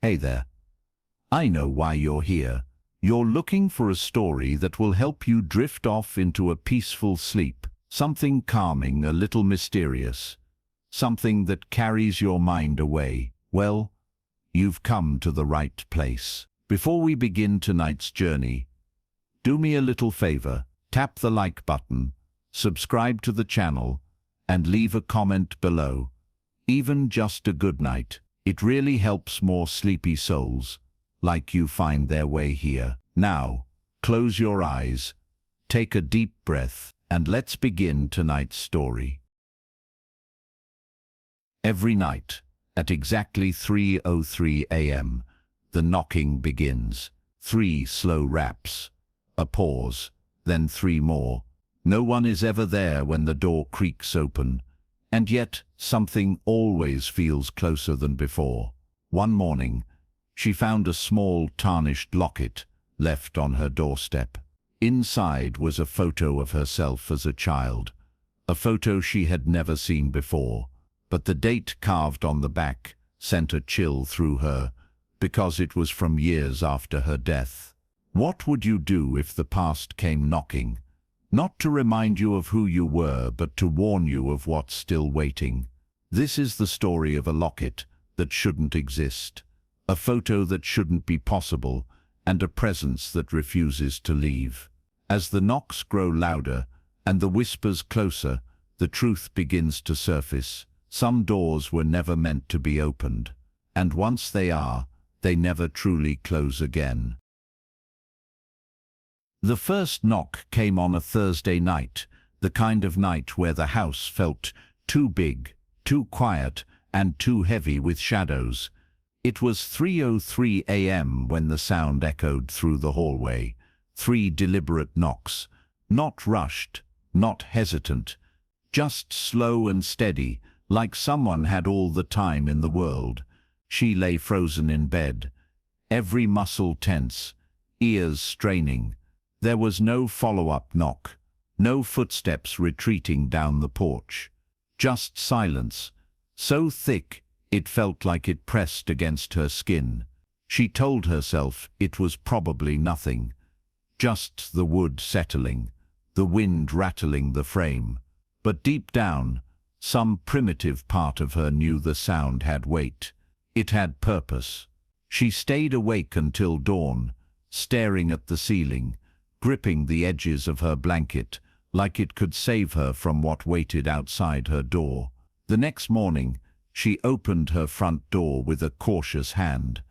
Hey there. I know why you're here. You're looking for a story that will help you drift off into a peaceful sleep, something calming, a little mysterious, something that carries your mind away. Well, you've come to the right place. Before we begin tonight's journey, do me a little favor, tap the like button, subscribe to the channel, and leave a comment below. Even just a good night. It really helps more sleepy souls like you find their way here. Now, close your eyes, take a deep breath, and let's begin tonight's story. Every night, at exactly 3:03 a.m., the knocking begins. 3 slow raps, a pause, then 3 more. No one is ever there when the door creaks open, and yet something always feels closer than before. One morning, she found a small tarnished locket left on her doorstep. Inside was a photo of herself as a child, a photo she had never seen before, but the date carved on the back sent a chill through her because it was from years after her death. What would you do if the past came knocking? Not to remind you of who you were, but to warn you of what's still waiting. This is the story of a locket that shouldn't exist, a photo that shouldn't be possible, and a presence that refuses to leave. As the knocks grow louder and the whispers closer, the truth begins to surface. Some doors were never meant to be opened, and once they are, they never truly close again. The first knock came on a Thursday night, the kind of night where the house felt too big, too quiet, and too heavy with shadows. It was 3:03 a.m. when the sound echoed through the hallway. 3 deliberate knocks, not rushed, not hesitant, just slow and steady, like someone had all the time in the world. She lay frozen in bed, every muscle tense, ears straining. There was no follow-up knock, no footsteps retreating down the porch. Just silence, so thick it felt like it pressed against her skin. She told herself it was probably nothing, just the wood settling, the wind rattling the frame. But deep down, some primitive part of her knew the sound had weight. It had purpose. She stayed awake until dawn, staring at the ceiling, gripping the edges of her blanket like it could save her from what waited outside her door. The next morning, she opened her front door with a cautious hand.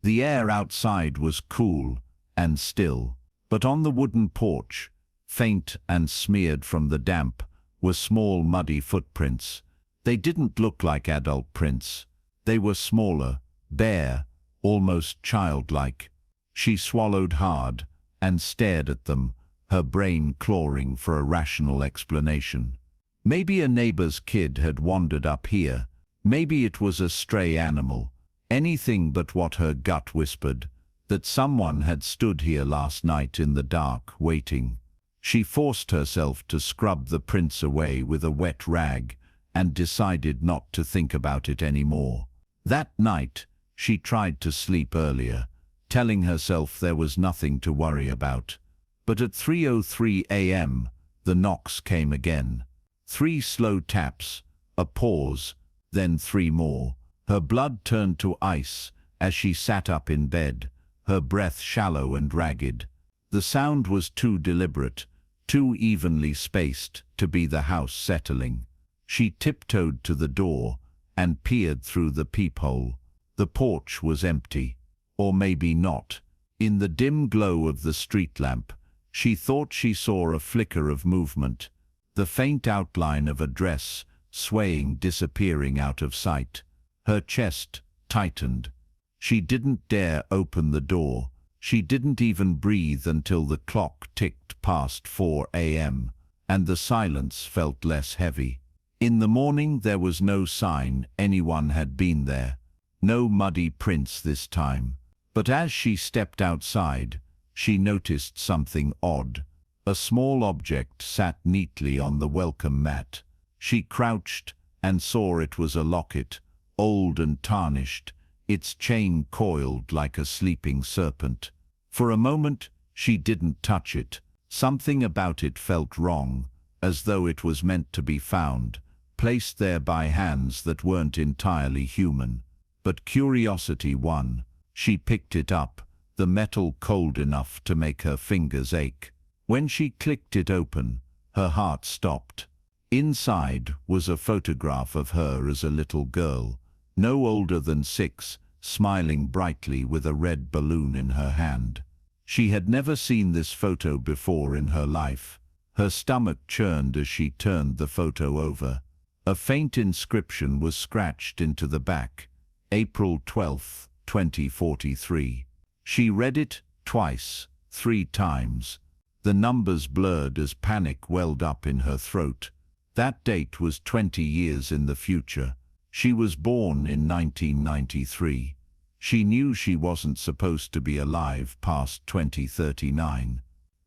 The air outside was cool and still, but on the wooden porch, faint and smeared from the damp, were small muddy footprints. They didn't look like adult prints. They were smaller, bare, almost childlike. She swallowed hard and stared at them, her brain clawing for a rational explanation. Maybe a neighbor's kid had wandered up here. Maybe it was a stray animal. Anything but what her gut whispered, that someone had stood here last night in the dark, waiting. She forced herself to scrub the prints away with a wet rag and decided not to think about it anymore. That night, she tried to sleep earlier, telling herself there was nothing to worry about. But at 3:03 a.m., the knocks came again. 3 slow taps, a pause, then 3 more. Her blood turned to ice as she sat up in bed, her breath shallow and ragged. The sound was too deliberate, too evenly spaced to be the house settling. She tiptoed to the door and peered through the peephole. The porch was empty. Or maybe not. In the dim glow of the street lamp, she thought she saw a flicker of movement, the faint outline of a dress swaying, disappearing out of sight. Her chest tightened. She didn't dare open the door. She didn't even breathe until the clock ticked past 4 a.m., and the silence felt less heavy. In the morning there was no sign anyone had been there. No muddy prints this time. But as she stepped outside, she noticed something odd. A small object sat neatly on the welcome mat. She crouched and saw it was a locket, old and tarnished, its chain coiled like a sleeping serpent. For a moment, she didn't touch it. Something about it felt wrong, as though it was meant to be found, placed there by hands that weren't entirely human. But curiosity won. She picked it up, the metal cold enough to make her fingers ache. When she clicked it open, her heart stopped. Inside was a photograph of her as a little girl, no older than 6, smiling brightly with a red balloon in her hand. She had never seen this photo before in her life. Her stomach churned as she turned the photo over. A faint inscription was scratched into the back. April 12, 2043. She read it twice, 3 times. The numbers blurred as panic welled up in her throat. That date was 20 years in the future. She was born in 1993. She knew she wasn't supposed to be alive past 2039.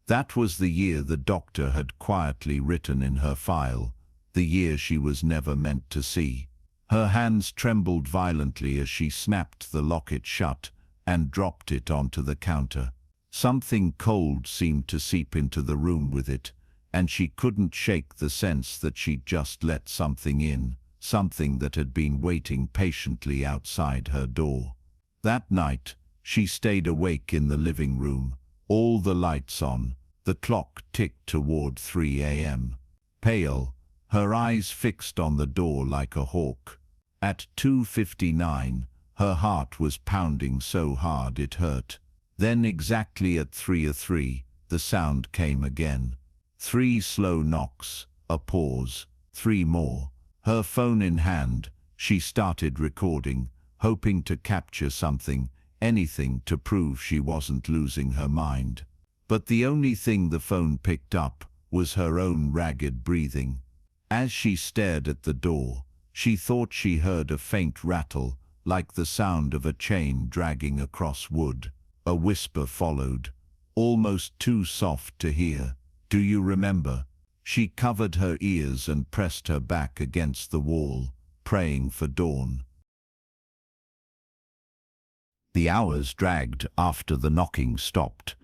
That was the year the doctor had quietly written in her file, the year she was never meant to see. Her hands trembled violently as she snapped the locket shut and dropped it onto the counter. Something cold seemed to seep into the room with it, and she couldn't shake the sense that she'd just let something in, something that had been waiting patiently outside her door. That night, she stayed awake in the living room, all the lights on. The clock ticked toward 3 a.m. Pale, her eyes fixed on the door like a hawk. At 2:59, her heart was pounding so hard it hurt. Then exactly at 3:03, the sound came again. 3 slow knocks, a pause, 3 more. Her phone in hand, she started recording, hoping to capture something, anything to prove she wasn't losing her mind. But the only thing the phone picked up was her own ragged breathing. As she stared at the door, she thought she heard a faint rattle, like the sound of a chain dragging across wood. A whisper followed, almost too soft to hear. "Do you remember?" She covered her ears and pressed her back against the wall, praying for dawn. The hours dragged after the knocking stopped,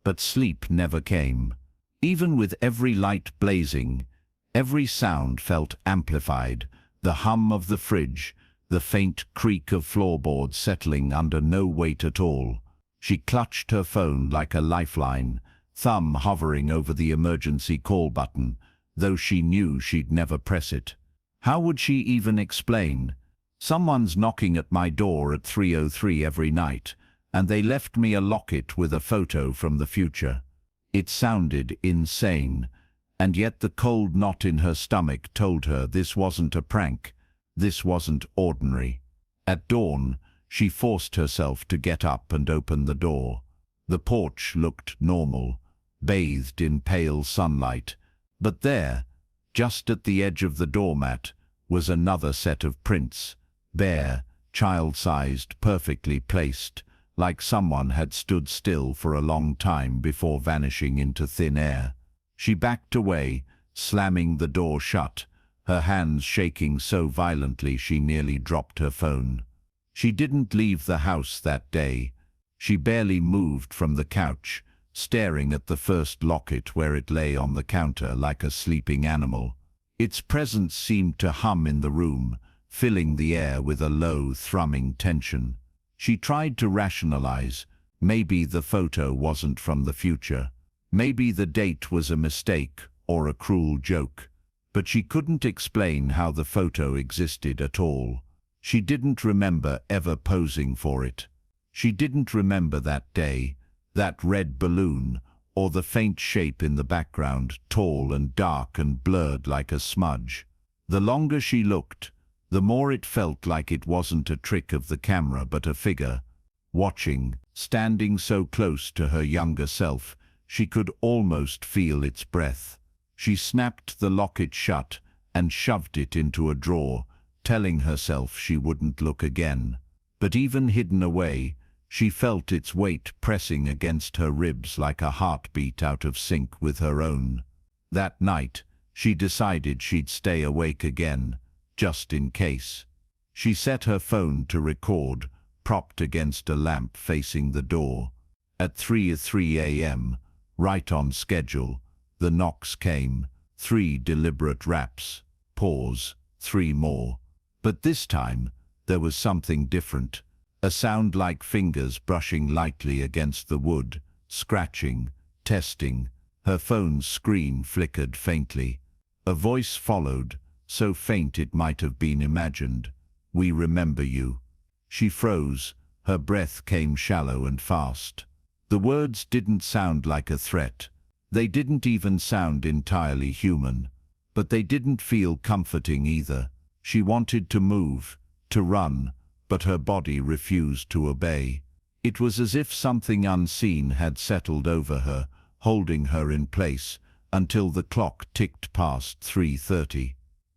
but sleep never came. Even with every light blazing, every sound felt amplified. The hum of the fridge, the faint creak of floorboards settling under no weight at all. She clutched her phone like a lifeline, thumb hovering over the emergency call button, though she knew she'd never press it. How would she even explain? "Someone's knocking at my door at 3:03 every night, and they left me a locket with a photo from the future." It sounded insane, and yet the cold knot in her stomach told her this wasn't a prank, this wasn't ordinary. At dawn, she forced herself to get up and open the door. The porch looked normal, bathed in pale sunlight, but there, just at the edge of the doormat, was another set of prints, bare, child-sized, perfectly placed, like someone had stood still for a long time before vanishing into thin air. She backed away, slamming the door shut, her hands shaking so violently she nearly dropped her phone. She didn't leave the house that day. She barely moved from the couch, staring at the first locket where it lay on the counter like a sleeping animal. Its presence seemed to hum in the room, filling the air with a low, thrumming tension. She tried to rationalize. Maybe the photo wasn't from the future. Maybe the date was a mistake or a cruel joke. But she couldn't explain how the photo existed at all. She didn't remember ever posing for it. She didn't remember that day, that red balloon, or the faint shape in the background, tall and dark and blurred like a smudge. The longer she looked, the more it felt like it wasn't a trick of the camera but a figure, watching, standing so close to her younger self, she could almost feel its breath. She snapped the locket shut and shoved it into a drawer, telling herself she wouldn't look again. But even hidden away, she felt its weight pressing against her ribs like a heartbeat out of sync with her own. That night, she decided she'd stay awake again, just in case. She set her phone to record, propped against a lamp facing the door. At 3:03 a.m., right on schedule, the knocks came. 3 deliberate raps. Pause. 3 more. But this time, there was something different. A sound like fingers brushing lightly against the wood, scratching, testing. Her phone's screen flickered faintly. A voice followed, so faint it might have been imagined. "We remember you." She froze. Her breath came shallow and fast. The words didn't sound like a threat. They didn't even sound entirely human. But they didn't feel comforting either. She wanted to move, to run, but her body refused to obey. It was as if something unseen had settled over her, holding her in place, until the clock ticked past 3:30.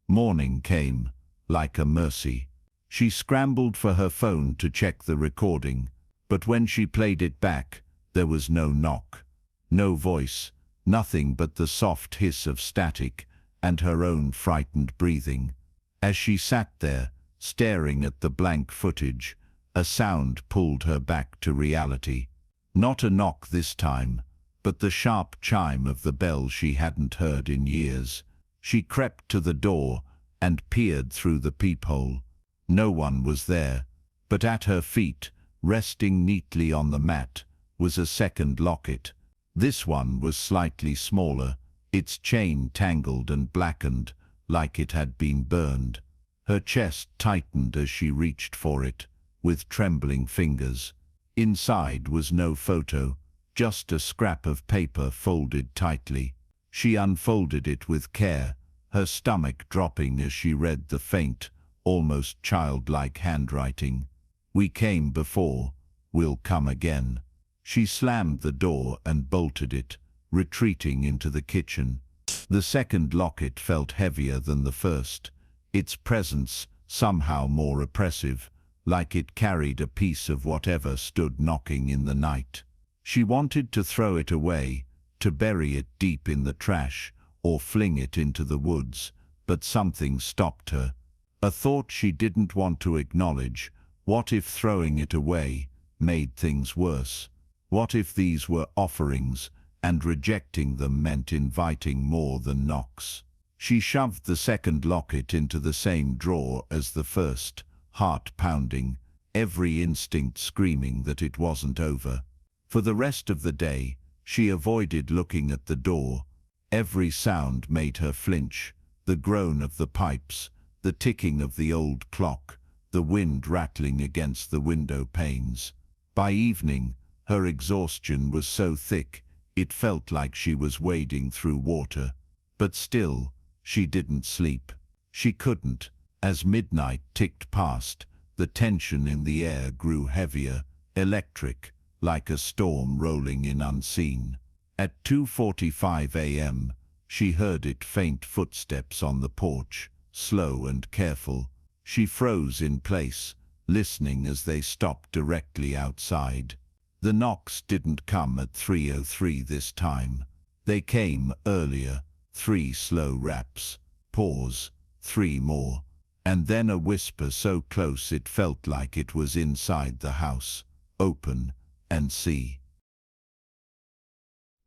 Morning came, like a mercy. She scrambled for her phone to check the recording, but when she played it back, there was no knock, no voice, nothing but the soft hiss of static and her own frightened breathing. As she sat there, staring at the blank footage, a sound pulled her back to reality. Not a knock this time, but the sharp chime of the bell she hadn't heard in years. She crept to the door and peered through the peephole. No one was there, but at her feet, resting neatly on the mat, was a second locket. This one was slightly smaller, its chain tangled and blackened, like it had been burned. Her chest tightened as she reached for it, with trembling fingers. Inside was no photo, just a scrap of paper folded tightly. She unfolded it with care, her stomach dropping as she read the faint, almost childlike handwriting. "We came before, we'll come again." She slammed the door and bolted it, retreating into the kitchen. The second locket felt heavier than the first, its presence somehow more oppressive, like it carried a piece of whatever stood knocking in the night. She wanted to throw it away, to bury it deep in the trash, or fling it into the woods, but something stopped her. A thought she didn't want to acknowledge. What if throwing it away made things worse? What if these were offerings, and rejecting them meant inviting more than knocks? She shoved the second locket into the same drawer as the first, heart pounding, every instinct screaming that it wasn't over. For the rest of the day, she avoided looking at the door. Every sound made her flinch, the groan of the pipes, the ticking of the old clock, the wind rattling against the window panes. By evening, her exhaustion was so thick, it felt like she was wading through water. But still, she didn't sleep. She couldn't. As midnight ticked past, the tension in the air grew heavier, electric, like a storm rolling in unseen. At 2:45 a.m., she heard it faint footsteps on the porch, slow and careful. She froze in place, listening as they stopped directly outside. The knocks didn't come at 3:03 this time. They came earlier, 3 slow raps. Pause. 3 more. And then a whisper so close it felt like it was inside the house. "Open and see."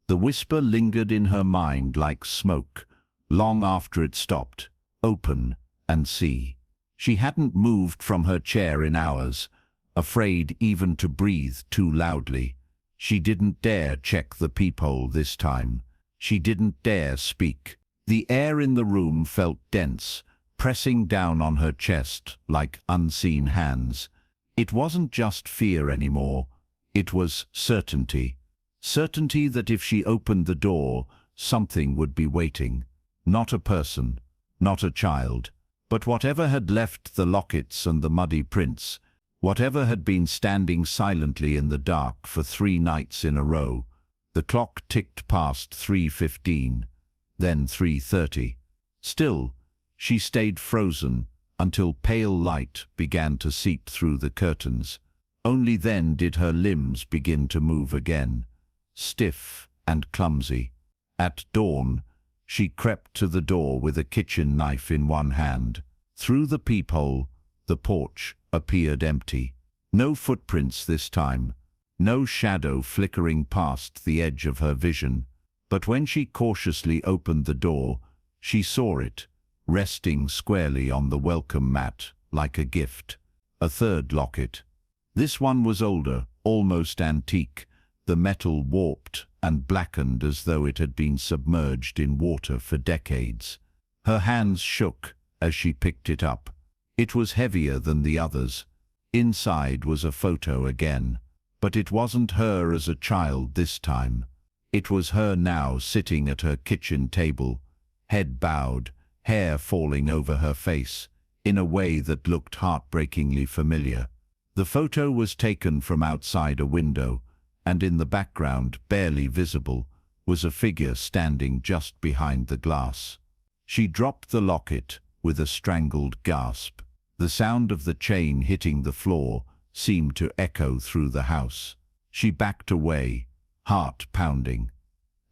The whisper lingered in her mind like smoke, long after it stopped. "Open and see." She hadn't moved from her chair in hours, afraid even to breathe too loudly. She didn't dare check the peephole this time. She didn't dare speak. The air in the room felt dense, pressing down on her chest like unseen hands. It wasn't just fear anymore. It was certainty. Certainty that if she opened the door, something would be waiting. Not a person, not a child, but whatever had left the lockets and the muddy prints, whatever had been standing silently in the dark for 3 nights in a row. The clock ticked past 3:15, then 3:30. Still, she stayed frozen until pale light began to seep through the curtains. Only then did her limbs begin to move again, stiff and clumsy. At dawn, she crept to the door with a kitchen knife in one hand. Through the peephole, the porch appeared empty. No footprints this time, no shadow flickering past the edge of her vision. But when she cautiously opened the door, she saw it, resting squarely on the welcome mat, like a gift. A third locket. This one was older, almost antique, the metal warped and blackened as though it had been submerged in water for decades. Her hands shook as she picked it up. It was heavier than the others. Inside was a photo again, but it wasn't her as a child this time. It was her now sitting at her kitchen table, head bowed, hair falling over her face, in a way that looked heartbreakingly familiar. The photo was taken from outside a window, and in the background, barely visible, was a figure standing just behind the glass. She dropped the locket with a strangled gasp. The sound of the chain hitting the floor seemed to echo through the house. She backed away, heart pounding.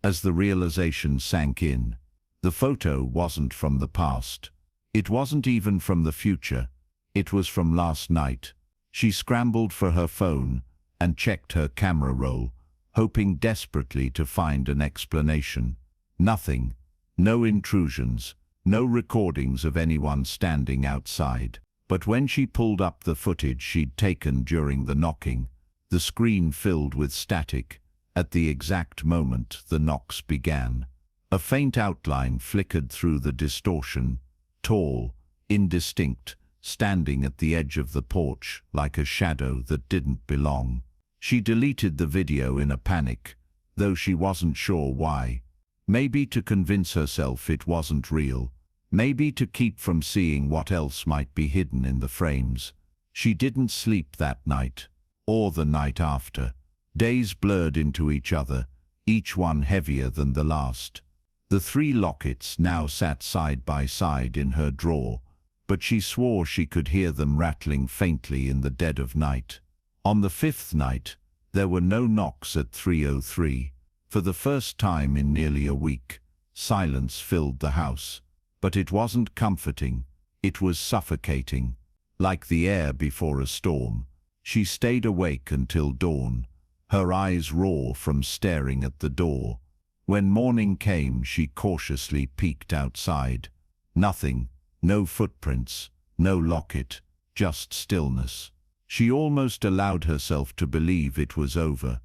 As the realization sank in, the photo wasn't from the past. It wasn't even from the future. It was from last night. She scrambled for her phone and checked her camera roll, hoping desperately to find an explanation. Nothing. No intrusions. No recordings of anyone standing outside. But when she pulled up the footage she'd taken during the knocking, the screen filled with static. At the exact moment the knocks began. A faint outline flickered through the distortion, tall, indistinct, standing at the edge of the porch like a shadow that didn't belong. She deleted the video in a panic, though she wasn't sure why. Maybe to convince herself it wasn't real. Maybe to keep from seeing what else might be hidden in the frames. She didn't sleep that night, or the night after. Days blurred into each other, each one heavier than the last. The 3 lockets now sat side by side in her drawer, but she swore she could hear them rattling faintly in the dead of night. On the 5th night, there were no knocks at 3:03. For the first time in nearly a week, silence filled the house. But it wasn't comforting, it was suffocating. Like the air before a storm, she stayed awake until dawn, her eyes raw from staring at the door. When morning came, she cautiously peeked outside. Nothing, no footprints, no locket, just stillness. She almost allowed herself to believe it was over.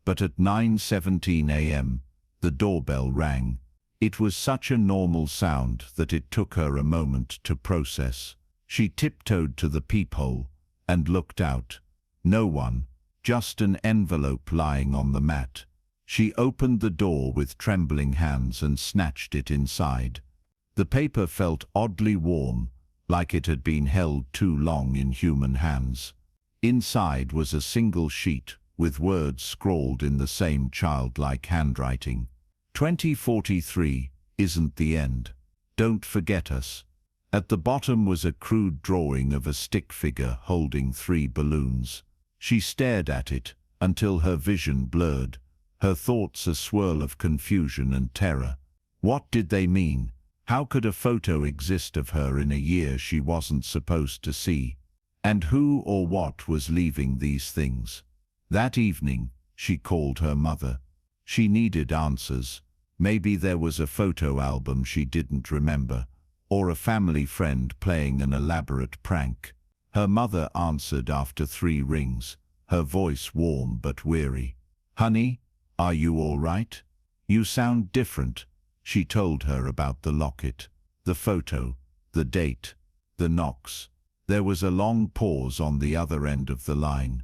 But at 9:17 a.m., the doorbell rang. It was such a normal sound that it took her a moment to process. She tiptoed to the peephole and looked out. No one, just an envelope lying on the mat. She opened the door with trembling hands and snatched it inside. The paper felt oddly warm, like it had been held too long in human hands. Inside was a single sheet with words scrawled in the same childlike handwriting. 2043 isn't the end. Don't forget us. At the bottom was a crude drawing of a stick figure holding 3 balloons. She stared at it until her vision blurred, her thoughts a swirl of confusion and terror. What did they mean? How could a photo exist of her in a year she wasn't supposed to see? And who or what was leaving these things? That evening, she called her mother. She needed answers. Maybe there was a photo album she didn't remember, or a family friend playing an elaborate prank. Her mother answered after 3 rings, her voice warm but weary. "Honey, are you all right? You sound different." She told her about the locket, the photo, the date, the knocks. There was a long pause on the other end of the line.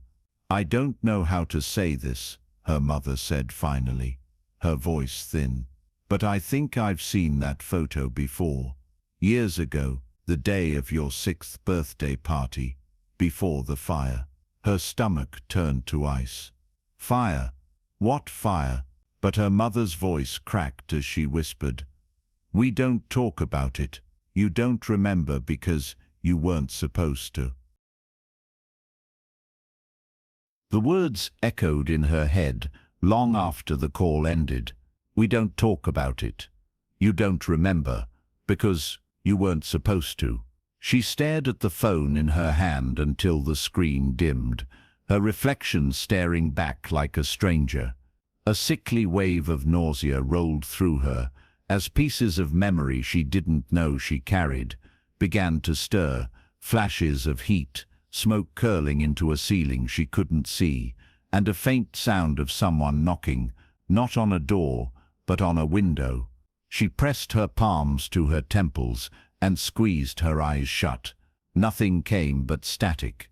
"I don't know how to say this," her mother said finally, her voice thin. "But I think I've seen that photo before. Years ago, the day of your 6th birthday party, before the fire." Her stomach turned to ice. "Fire? What fire?" But her mother's voice cracked as she whispered, "We don't talk about it. You don't remember because you weren't supposed to." The words echoed in her head long after the call ended. "We don't talk about it. You don't remember because you weren't supposed to." She stared at the phone in her hand until the screen dimmed, her reflection staring back like a stranger. A sickly wave of nausea rolled through her, as pieces of memory she didn't know she carried began to stir, flashes of heat, smoke curling into a ceiling she couldn't see, and a faint sound of someone knocking, not on a door, but on a window. She pressed her palms to her temples and squeezed her eyes shut. Nothing came but static.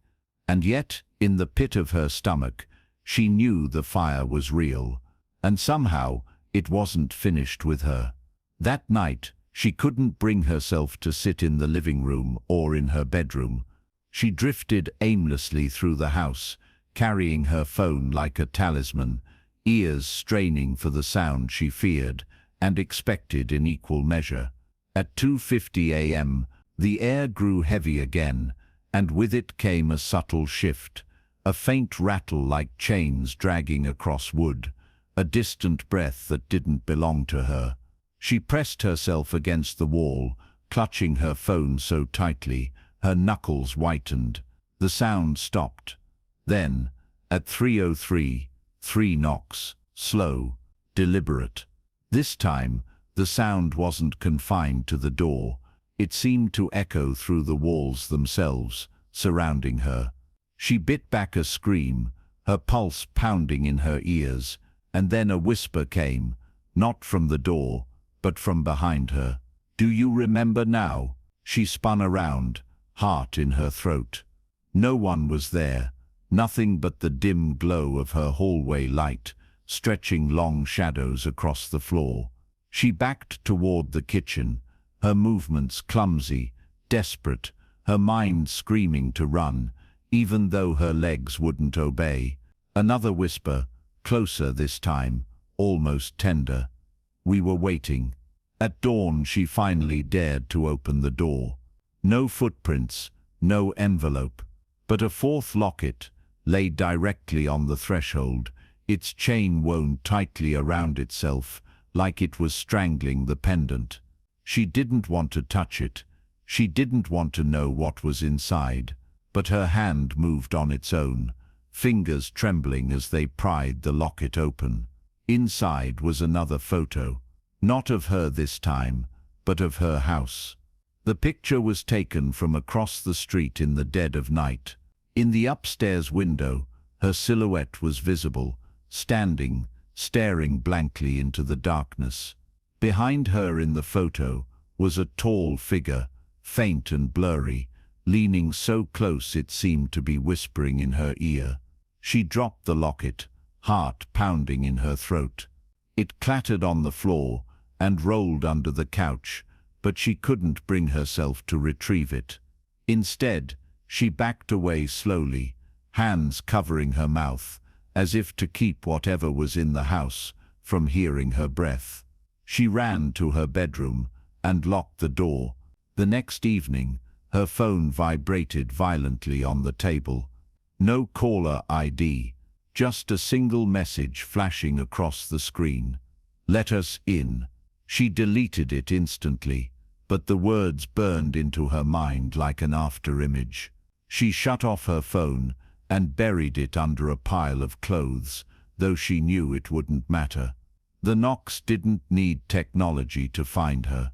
And yet, in the pit of her stomach, she knew the fire was real, and somehow it wasn't finished with her. That night, she couldn't bring herself to sit in the living room or in her bedroom. She drifted aimlessly through the house, carrying her phone like a talisman, ears straining for the sound she feared and expected in equal measure. At 2:50 a.m., the air grew heavy again, and with it came a subtle shift, a faint rattle like chains dragging across wood, a distant breath that didn't belong to her. She pressed herself against the wall, clutching her phone so tightly, her knuckles whitened. The sound stopped. Then, at 3:03, 3 knocks, slow, deliberate. This time, the sound wasn't confined to the door. It seemed to echo through the walls themselves, surrounding her. She bit back a scream, her pulse pounding in her ears, and then a whisper came, not from the door, but from behind her. "Do you remember now?" She spun around, heart in her throat. No one was there, nothing but the dim glow of her hallway light, stretching long shadows across the floor. She backed toward the kitchen, her movements clumsy, desperate, her mind screaming to run, even though her legs wouldn't obey. Another whisper, closer this time, almost tender. "We were waiting." At dawn she finally dared to open the door. No footprints, no envelope, but a fourth locket lay directly on the threshold, its chain wound tightly around itself, like it was strangling the pendant. She didn't want to touch it. She didn't want to know what was inside, but her hand moved on its own, fingers trembling as they pried the locket open. Inside was another photo, not of her this time, but of her house. The picture was taken from across the street in the dead of night. In the upstairs window, her silhouette was visible, standing, staring blankly into the darkness. Behind her in the photo was a tall figure, faint and blurry, leaning so close it seemed to be whispering in her ear. She dropped the locket, heart pounding in her throat. It clattered on the floor and rolled under the couch, but she couldn't bring herself to retrieve it. Instead, she backed away slowly, hands covering her mouth, as if to keep whatever was in the house from hearing her breath. She ran to her bedroom and locked the door. The next evening, her phone vibrated violently on the table. No caller ID, just a single message flashing across the screen. "Let us in." She deleted it instantly, but the words burned into her mind like an afterimage. She shut off her phone and buried it under a pile of clothes, though she knew it wouldn't matter. The knocks didn't need technology to find her.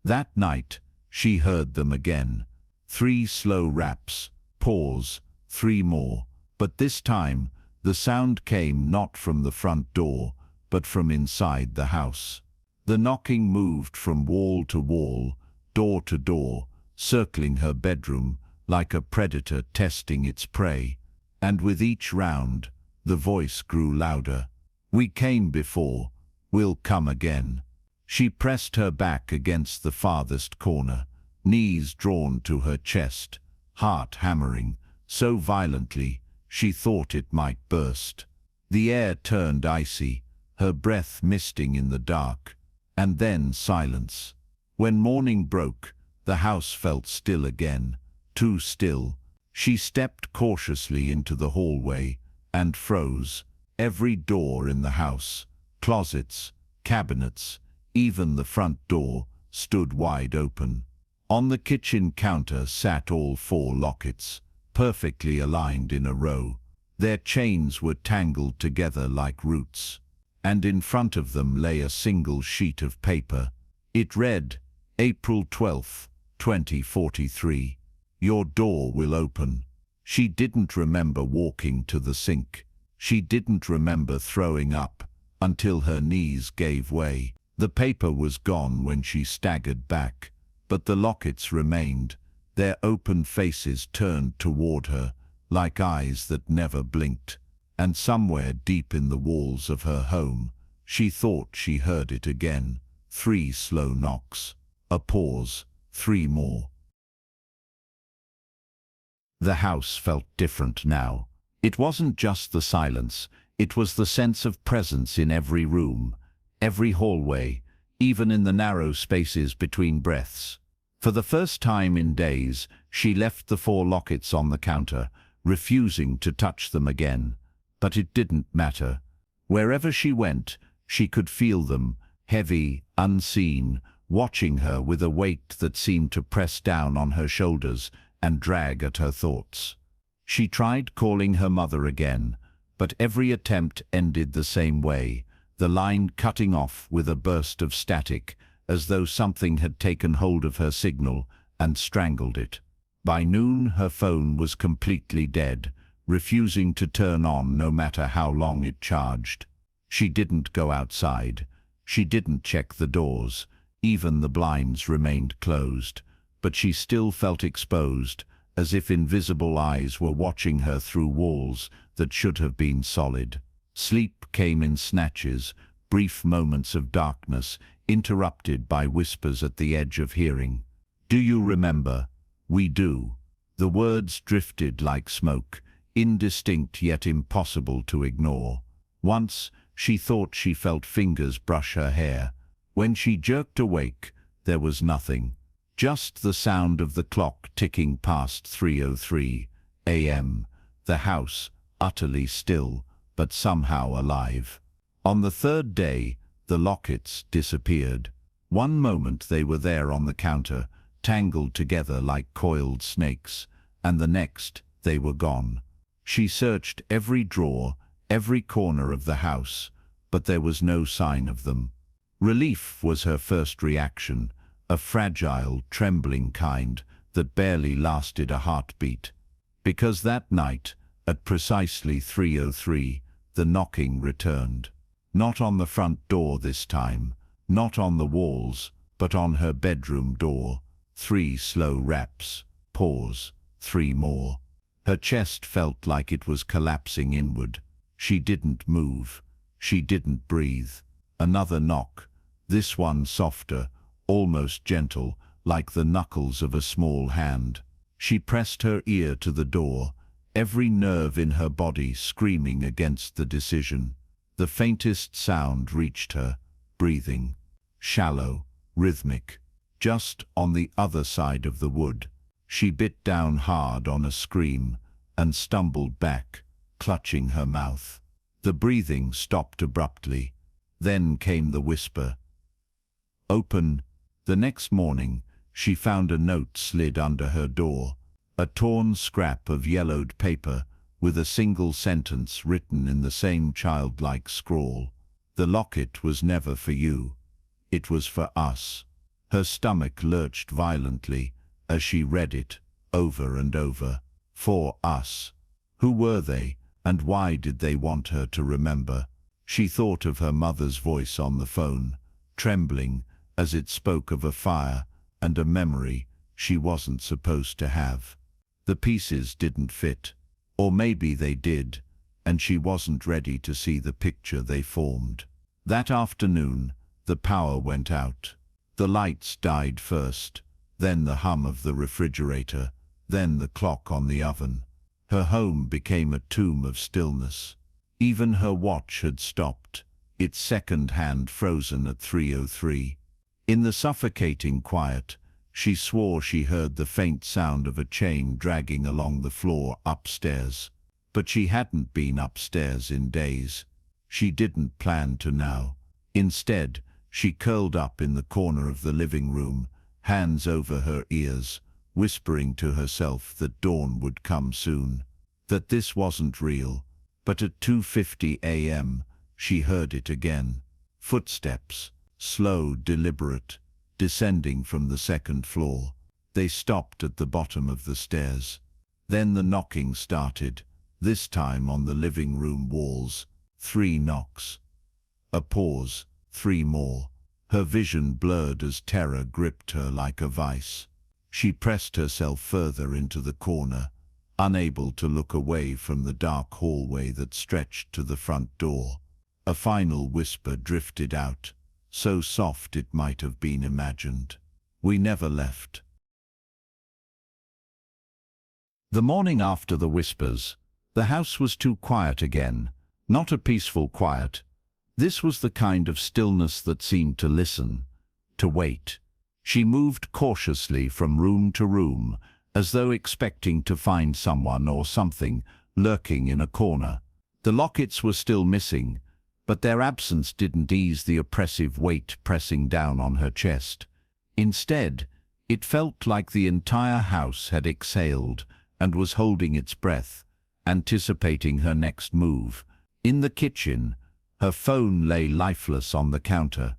That night, she heard them again. 3 slow raps, pause, 3 more. But this time, the sound came not from the front door, but from inside the house. The knocking moved from wall to wall, door to door, circling her bedroom like a predator testing its prey. And with each round, the voice grew louder. "We came before, we'll come again." She pressed her back against the farthest corner, knees drawn to her chest, heart hammering, so violently she thought it might burst. The air turned icy, her breath misting in the dark, and then silence. When morning broke, the house felt still again, too still. She stepped cautiously into the hallway and froze. Every door in the house, closets, cabinets, even the front door, stood wide open. On the kitchen counter sat all 4 lockets, perfectly aligned in a row. Their chains were tangled together like roots, and in front of them lay a single sheet of paper. It read, April 12th, 2043. Your door will open. She didn't remember walking to the sink. She didn't remember throwing up until her knees gave way. The paper was gone when she staggered back, but the lockets remained, their open faces turned toward her, like eyes that never blinked. And somewhere deep in the walls of her home, she thought she heard it again. 3 slow knocks. A pause. 3 more. The house felt different now. It wasn't just the silence, it was the sense of presence in every room, every hallway, even in the narrow spaces between breaths. For the first time in days, she left the 4 lockets on the counter, refusing to touch them again. But it didn't matter. Wherever she went, she could feel them, heavy, unseen, watching her with a weight that seemed to press down on her shoulders and drag at her thoughts. She tried calling her mother again, but every attempt ended the same way, the line cutting off with a burst of static, as though something had taken hold of her signal and strangled it. By noon, her phone was completely dead, refusing to turn on no matter how long it charged. She didn't go outside. She didn't check the doors. Even the blinds remained closed. But she still felt exposed, as if invisible eyes were watching her through walls that should have been solid. Sleep came in snatches, brief moments of darkness, interrupted by whispers at the edge of hearing. Do you remember? We do. The words drifted like smoke, indistinct yet impossible to ignore. Once, she thought she felt fingers brush her hair. When she jerked awake, there was nothing. Just the sound of the clock ticking past 3:03 a.m. The house, utterly still, but somehow alive. On the 3rd day, the lockets disappeared. One moment they were there on the counter, tangled together like coiled snakes, and the next, they were gone. She searched every drawer, every corner of the house, but there was no sign of them. Relief was her first reaction, a fragile, trembling kind that barely lasted a heartbeat. Because that night, at precisely 3:03, the knocking returned. Not on the front door this time, not on the walls, but on her bedroom door. 3 slow raps, pause, 3 more. Her chest felt like it was collapsing inward. She didn't move. She didn't breathe. Another knock, this one softer, almost gentle, like the knuckles of a small hand. She pressed her ear to the door, every nerve in her body screaming against the decision. The faintest sound reached her, breathing, shallow, rhythmic, just on the other side of the wood. She bit down hard on a scream and stumbled back, clutching her mouth. The breathing stopped abruptly. Then came the whisper. Open. The next morning, she found a note slid under her door, a torn scrap of yellowed paper with a single sentence written in the same childlike scrawl. The locket was never for you. It was for us. Her stomach lurched violently as she read it, over and over. For us. Who were they, and why did they want her to remember? She thought of her mother's voice on the phone, trembling as it spoke of a fire and a memory she wasn't supposed to have. The pieces didn't fit. Or maybe they did, and she wasn't ready to see the picture they formed. That afternoon, the power went out. The lights died first, then the hum of the refrigerator, then the clock on the oven. Her home became a tomb of stillness. Even her watch had stopped, its second hand frozen at 3:03. In the suffocating quiet, she swore she heard the faint sound of a chain dragging along the floor upstairs. But she hadn't been upstairs in days. She didn't plan to now. Instead, she curled up in the corner of the living room, hands over her ears, whispering to herself that dawn would come soon, that this wasn't real. But at 2:50 a.m., she heard it again. Footsteps, slow, deliberate, descending from the second floor. They stopped at the bottom of the stairs. Then the knocking started, this time on the living room walls. 3 knocks. A pause, 3 more. Her vision blurred as terror gripped her like a vice. She pressed herself further into the corner, unable to look away from the dark hallway that stretched to the front door. A final whisper drifted out, so soft it might have been imagined. "We never left." The morning after the whispers, the house was too quiet again, not a peaceful quiet. This was the kind of stillness that seemed to listen, to wait. She moved cautiously from room to room, as though expecting to find someone or something lurking in a corner. The lockets were still missing, but their absence didn't ease the oppressive weight pressing down on her chest. Instead, it felt like the entire house had exhaled and was holding its breath, anticipating her next move. In the kitchen, her phone lay lifeless on the counter,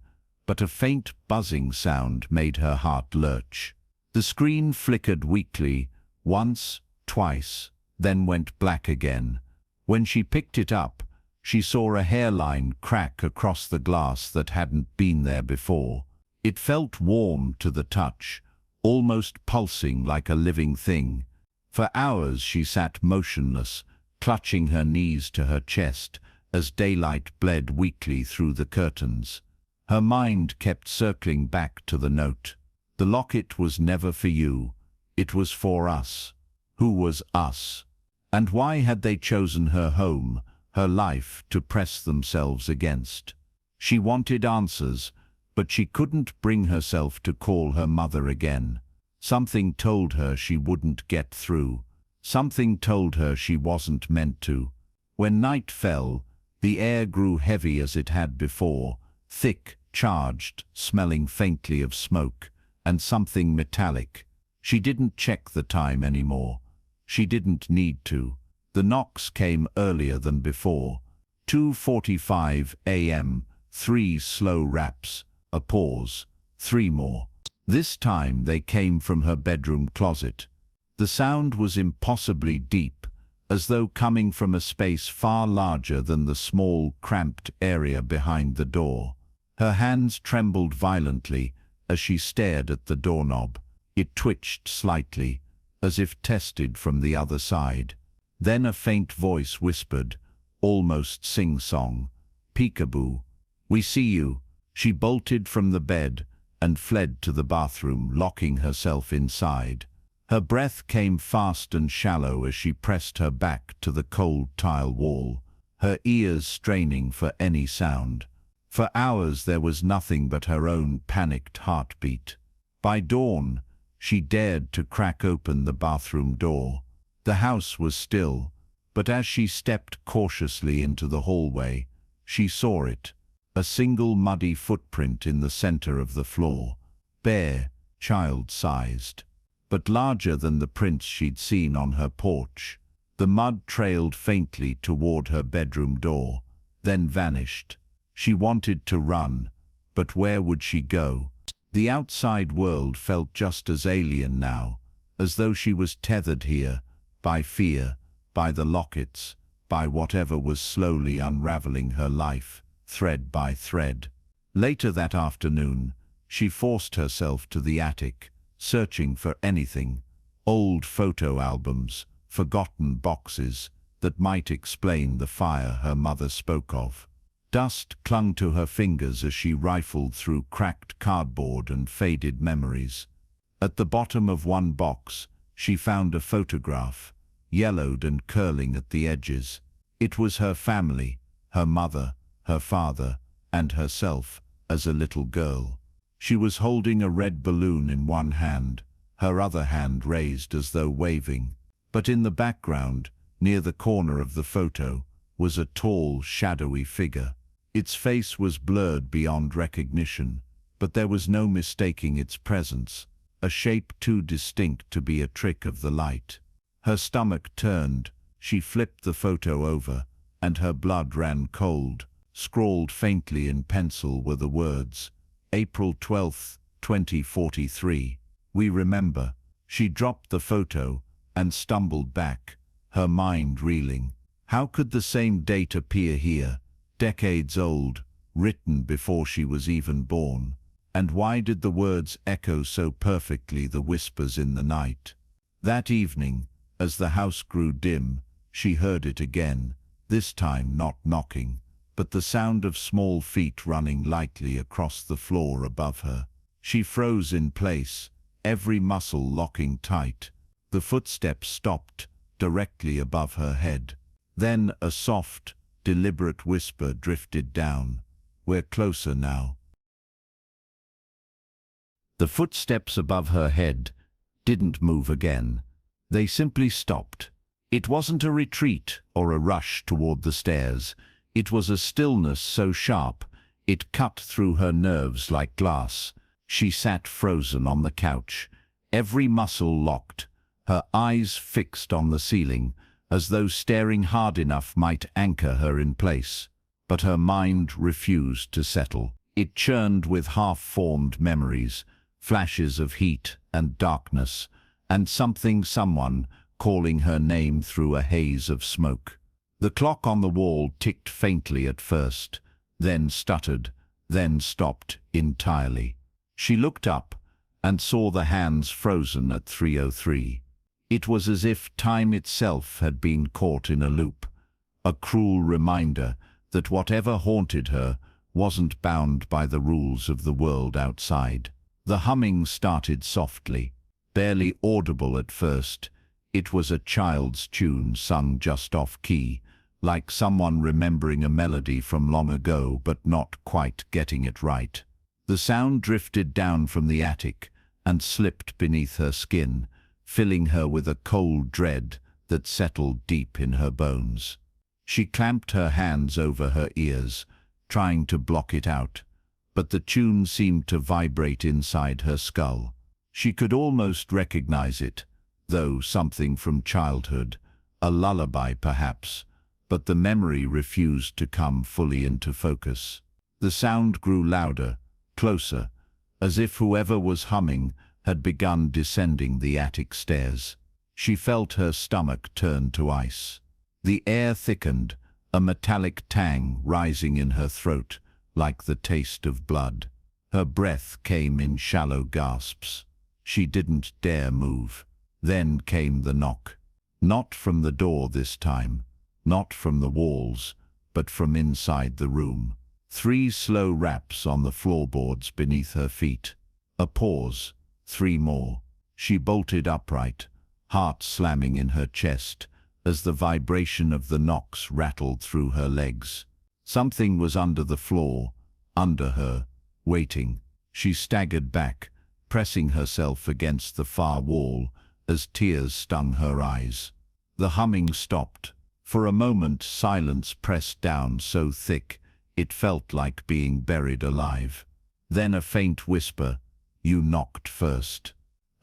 but a faint buzzing sound made her heart lurch. The screen flickered weakly, once, twice, then went black again. When she picked it up, she saw a hairline crack across the glass that hadn't been there before. It felt warm to the touch, almost pulsing like a living thing. For hours she sat motionless, clutching her knees to her chest as daylight bled weakly through the curtains. Her mind kept circling back to the note. The locket was never for you. It was for us. Who was us? And why had they chosen her home, her life, to press themselves against? She wanted answers, but she couldn't bring herself to call her mother again. Something told her she wouldn't get through. Something told her she wasn't meant to. When night fell, the air grew heavy as it had before, thick, charged, smelling faintly of smoke, and something metallic. She didn't check the time anymore. She didn't need to. The knocks came earlier than before. 2:45 a.m., 3 slow raps, a pause, 3 more. This time they came from her bedroom closet. The sound was impossibly deep, as though coming from a space far larger than the small, cramped area behind the door. Her hands trembled violently as she stared at the doorknob. It twitched slightly, as if tested from the other side. Then a faint voice whispered, almost sing-song, "Peekaboo, we see you." She bolted from the bed and fled to the bathroom, locking herself inside. Her breath came fast and shallow as she pressed her back to the cold tile wall, her ears straining for any sound. For hours there was nothing but her own panicked heartbeat. By dawn, she dared to crack open the bathroom door. The house was still, but as she stepped cautiously into the hallway, she saw it. A single muddy footprint in the center of the floor, bare, child-sized, but larger than the prints she'd seen on her porch. The mud trailed faintly toward her bedroom door, then vanished. She wanted to run, but where would she go? The outside world felt just as alien now, as though she was tethered here, by fear, by the lockets, by whatever was slowly unraveling her life, thread by thread. Later that afternoon, she forced herself to the attic, searching for anything, old photo albums, forgotten boxes, that might explain the fire her mother spoke of. Dust clung to her fingers as she rifled through cracked cardboard and faded memories. At the bottom of one box, she found a photograph, yellowed and curling at the edges. It was her family, her mother, her father, and herself as a little girl. She was holding a red balloon in one hand, her other hand raised as though waving. But in the background, near the corner of the photo, was a tall, shadowy figure. Its face was blurred beyond recognition, but there was no mistaking its presence. a shape too distinct to be a trick of the light. Her stomach turned, she flipped the photo over, and her blood ran cold. Scrawled faintly in pencil were the words, April 12th, 2043. We remember. She dropped the photo and stumbled back, her mind reeling. How could the same date appear here, decades old, written before she was even born? And why did the words echo so perfectly the whispers in the night? That evening, as the house grew dim, she heard it again, this time not knocking, but the sound of small feet running lightly across the floor above her. She froze in place, every muscle locking tight. The footsteps stopped, directly above her head. Then a soft, deliberate whisper drifted down. We're closer now. The footsteps above her head didn't move again. They simply stopped. It wasn't a retreat or a rush toward the stairs. It was a stillness so sharp, it cut through her nerves like glass. She sat frozen on the couch, every muscle locked, her eyes fixed on the ceiling, as though staring hard enough might anchor her in place. But her mind refused to settle. It churned with half-formed memories, flashes of heat and darkness, and someone calling her name through a haze of smoke. The clock on the wall ticked faintly at first, then stuttered, then stopped entirely. She looked up and saw the hands frozen at 3:03. It was as if time itself had been caught in a loop, a cruel reminder that whatever haunted her wasn't bound by the rules of the world outside. The humming started softly, barely audible at first. It was a child's tune sung just off-key, like someone remembering a melody from long ago but not quite getting it right. The sound drifted down from the attic and slipped beneath her skin, filling her with a cold dread that settled deep in her bones. She clamped her hands over her ears, trying to block it out, but the tune seemed to vibrate inside her skull. She could almost recognize it, though something from childhood, a lullaby perhaps, but the memory refused to come fully into focus. The sound grew louder, closer, as if whoever was humming had begun descending the attic stairs. She felt her stomach turn to ice. The air thickened, a metallic tang rising in her throat, like the taste of blood. Her breath came in shallow gasps. She didn't dare move. Then came the knock. Not from the door this time, not from the walls, but from inside the room. 3 slow raps on the floorboards beneath her feet. A pause. 3 more. She bolted upright, heart slamming in her chest, as the vibration of the knocks rattled through her legs. Something was under the floor, under her, waiting. She staggered back, pressing herself against the far wall, as tears stung her eyes. The humming stopped. For a moment silence pressed down so thick it felt like being buried alive. Then a faint whisper, "You knocked first."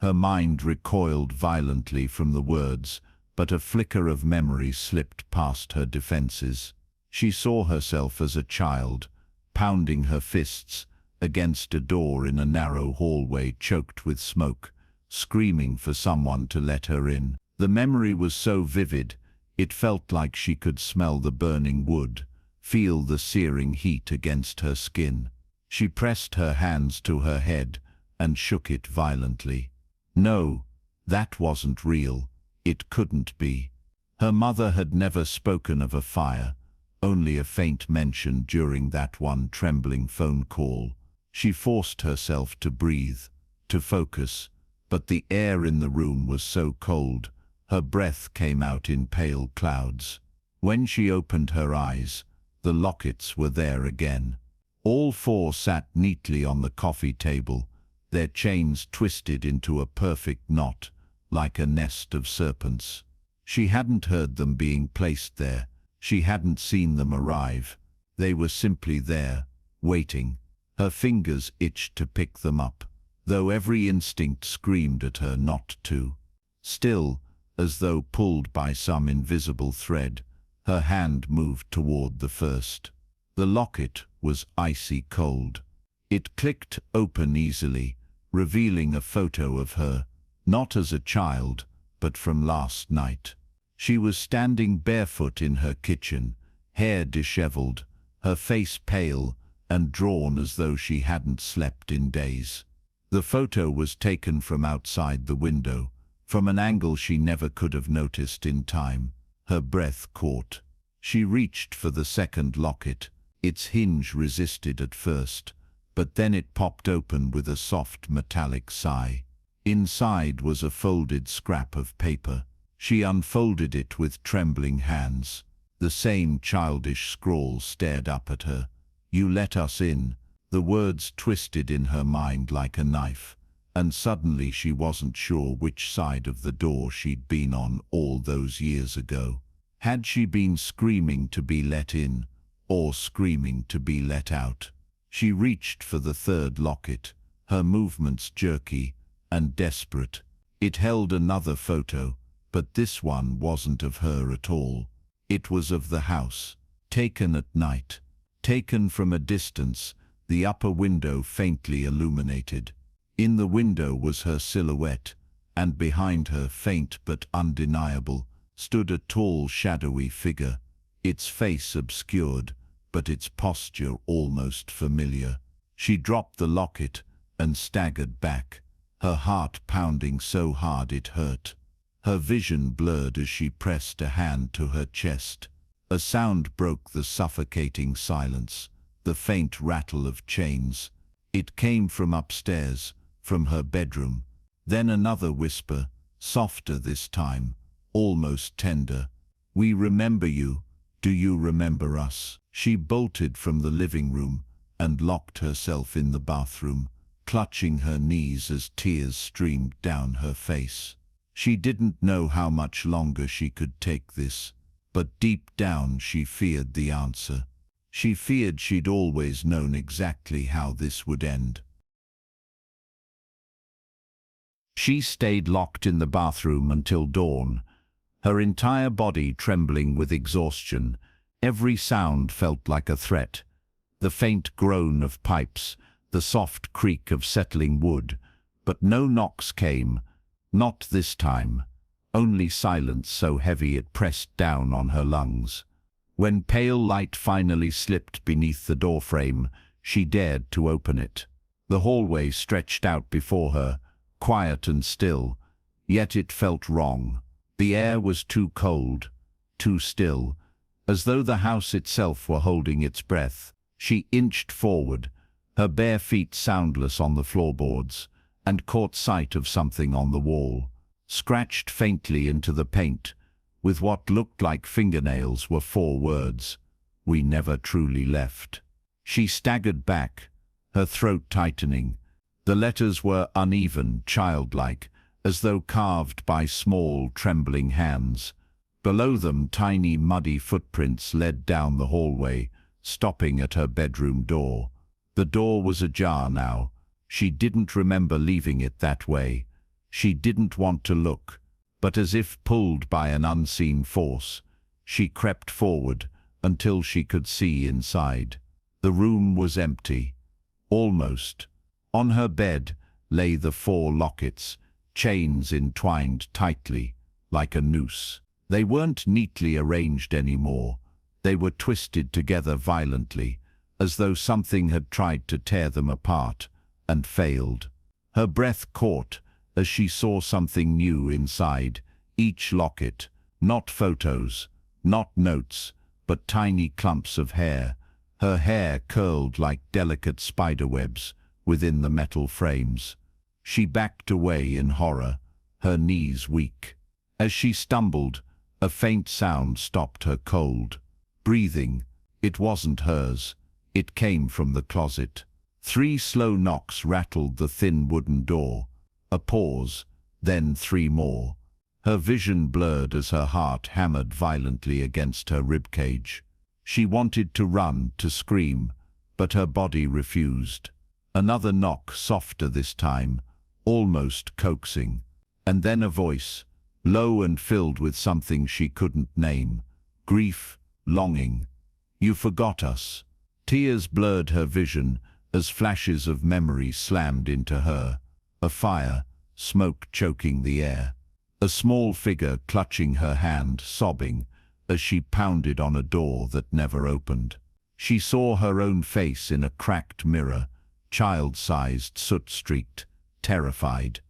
Her mind recoiled violently from the words, but a flicker of memory slipped past her defenses. She saw herself as a child, pounding her fists against a door in a narrow hallway choked with smoke, screaming for someone to let her in. The memory was so vivid, it felt like she could smell the burning wood, feel the searing heat against her skin. She pressed her hands to her head and shook it violently. No, that wasn't real. It couldn't be. Her mother had never spoken of a fire, only a faint mention during that one trembling phone call. She forced herself to breathe, to focus, but the air in the room was so cold, her breath came out in pale clouds. When she opened her eyes, the lockets were there again. All 4 sat neatly on the coffee table, their chains twisted into a perfect knot, like a nest of serpents. She hadn't heard them being placed there. She hadn't seen them arrive. They were simply there, waiting. Her fingers itched to pick them up. though every instinct screamed at her not to. Still, as though pulled by some invisible thread, her hand moved toward the first. The locket was icy cold. It clicked open easily, revealing a photo of her, not as a child, but from last night. She was standing barefoot in her kitchen, hair disheveled, her face pale and drawn as though she hadn't slept in days. The photo was taken from outside the window, from an angle she never could have noticed in time. Her breath caught. She reached for the second locket. Its hinge resisted at first, but then it popped open with a soft metallic sigh. Inside was a folded scrap of paper. She unfolded it with trembling hands. The same childish scrawl stared up at her. "You let us in." The words twisted in her mind like a knife, and suddenly she wasn't sure which side of the door she'd been on all those years ago. Had she been screaming to be let in, or screaming to be let out? She reached for the third locket, her movements jerky and desperate. It held another photo, but this one wasn't of her at all. It was of the house, taken at night, taken from a distance, the upper window faintly illuminated. In the window was her silhouette, and behind her, faint but undeniable, stood a tall, shadowy figure, its face obscured, but its posture almost familiar. She dropped the locket and staggered back, her heart pounding so hard it hurt. Her vision blurred as she pressed a hand to her chest. A sound broke the suffocating silence, the faint rattle of chains. It came from upstairs, from her bedroom. Then another whisper, softer this time, almost tender. "We remember you. Do you remember us?" She bolted from the living room and locked herself in the bathroom, clutching her knees as tears streamed down her face. She didn't know how much longer she could take this, but deep down she feared the answer. She feared she'd always known exactly how this would end. She stayed locked in the bathroom until dawn, her entire body trembling with exhaustion. Every sound felt like a threat. The faint groan of pipes, the soft creak of settling wood. But no knocks came, not this time. Only silence so heavy it pressed down on her lungs. When pale light finally slipped beneath the doorframe, she dared to open it. The hallway stretched out before her, quiet and still, yet it felt wrong. The air was too cold, too still, as though the house itself were holding its breath. She inched forward, her bare feet soundless on the floorboards, and caught sight of something on the wall. Scratched faintly into the paint, with what looked like fingernails, were 4 words: "We never truly left." She staggered back, her throat tightening. The letters were uneven, childlike, as though carved by small, trembling hands. Below them, tiny, muddy footprints led down the hallway, stopping at her bedroom door. The door was ajar now. She didn't remember leaving it that way. She didn't want to look, but as if pulled by an unseen force, she crept forward until she could see inside. The room was empty. Almost. On her bed lay the 4 lockets, chains entwined tightly, like a noose. They weren't neatly arranged anymore. They were twisted together violently, as though something had tried to tear them apart and failed. Her breath caught as she saw something new inside each locket. Not photos, not notes, but tiny clumps of hair. Her hair curled like delicate spiderwebs within the metal frames. She backed away in horror, her knees weak. As she stumbled, a faint sound stopped her cold. Breathing. It wasn't hers. It came from the closet. 3 slow knocks rattled the thin wooden door. A pause, then 3 more. Her vision blurred as her heart hammered violently against her ribcage. She wanted to run, to scream, but her body refused. Another knock, softer this time, almost coaxing. And then a voice, low and filled with something she couldn't name. Grief, longing. "You forgot us." Tears blurred her vision as flashes of memory slammed into her. A fire, smoke choking the air. A small figure clutching her hand, sobbing, as she pounded on a door that never opened. She saw her own face in a cracked mirror, child-sized, soot-streaked, terrified.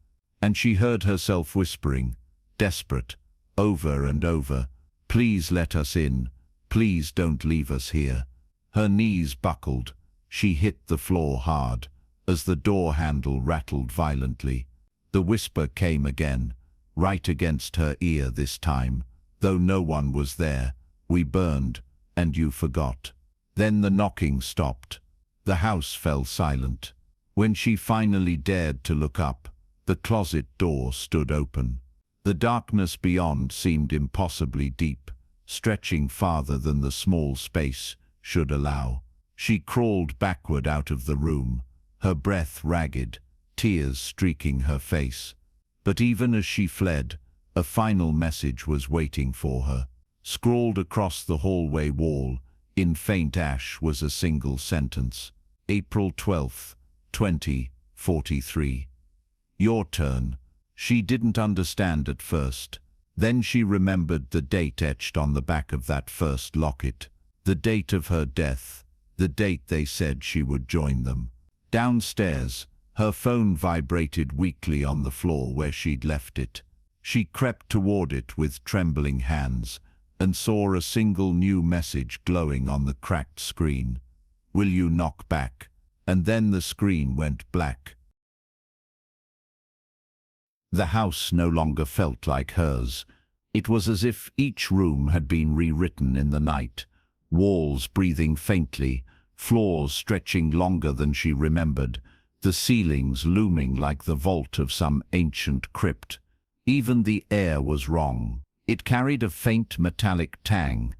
And she heard herself whispering, desperate, over and over, "Please let us in. Please don't leave us here." Her knees buckled. She hit the floor hard, as the door handle rattled violently. The whisper came again, right against her ear this time, though no one was there. "We burned, and you forgot." Then the knocking stopped. The house fell silent. When she finally dared to look up, the closet door stood open. The darkness beyond seemed impossibly deep, stretching farther than the small space should allow. She crawled backward out of the room, her breath ragged, tears streaking her face. But even as she fled, a final message was waiting for her. Scrawled across the hallway wall, in faint ash, was a single sentence. April 12th, 2043. Your turn. She didn't understand at first. Then she remembered the date etched on the back of that first locket. The date of her death. The date they said she would join them. Downstairs, her phone vibrated weakly on the floor where she'd left it. She crept toward it with trembling hands and saw a single new message glowing on the cracked screen. "Will you knock back?" And then the screen went black. The house no longer felt like hers. It was as if each room had been rewritten in the night, walls breathing faintly, floors stretching longer than she remembered, the ceilings looming like the vault of some ancient crypt. Even the air was wrong. It carried a faint metallic tang,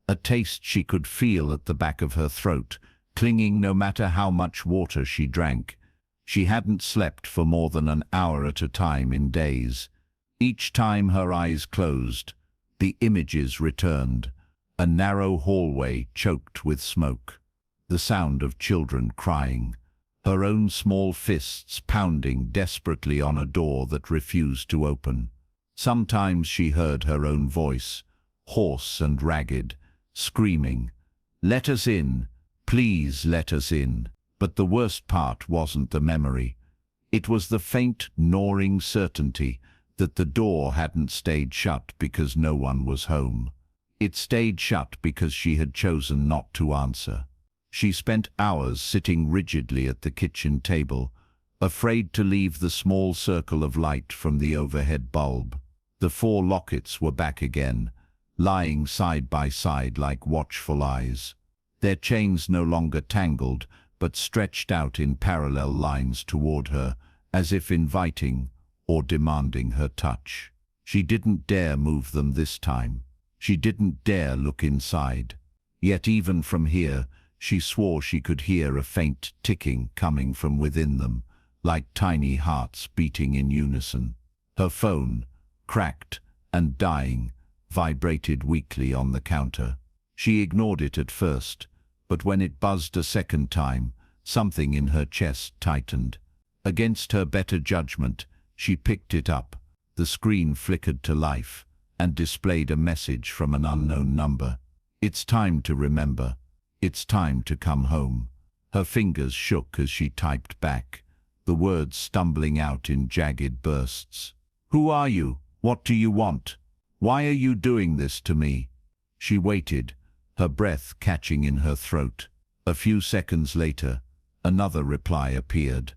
a taste she could feel at the back of her throat, clinging no matter how much water she drank. She hadn't slept for more than an hour at a time in days. Each time her eyes closed, the images returned. A narrow hallway choked with smoke. The sound of children crying. Her own small fists pounding desperately on a door that refused to open. Sometimes she heard her own voice, hoarse and ragged, screaming, "Let us in, please let us in." But the worst part wasn't the memory. It was the faint, gnawing certainty that the door hadn't stayed shut because no one was home. It stayed shut because she had chosen not to answer. She spent hours sitting rigidly at the kitchen table, afraid to leave the small circle of light from the overhead bulb. The 4 lockets were back again, lying side by side like watchful eyes. Their chains no longer tangled, but stretched out in parallel lines toward her, as if inviting or demanding her touch. She didn't dare move them this time. She didn't dare look inside. Yet even from here, she swore she could hear a faint ticking coming from within them, like tiny hearts beating in unison. Her phone, cracked and dying, vibrated weakly on the counter. She ignored it at first, but when it buzzed a second time, something in her chest tightened. Against her better judgment, she picked it up. The screen flickered to life and displayed a message from an unknown number. "It's time to remember. It's time to come home." Her fingers shook as she typed back, the words stumbling out in jagged bursts. "Who are you? What do you want? Why are you doing this to me?" She waited, her breath catching in her throat. A few seconds later, another reply appeared.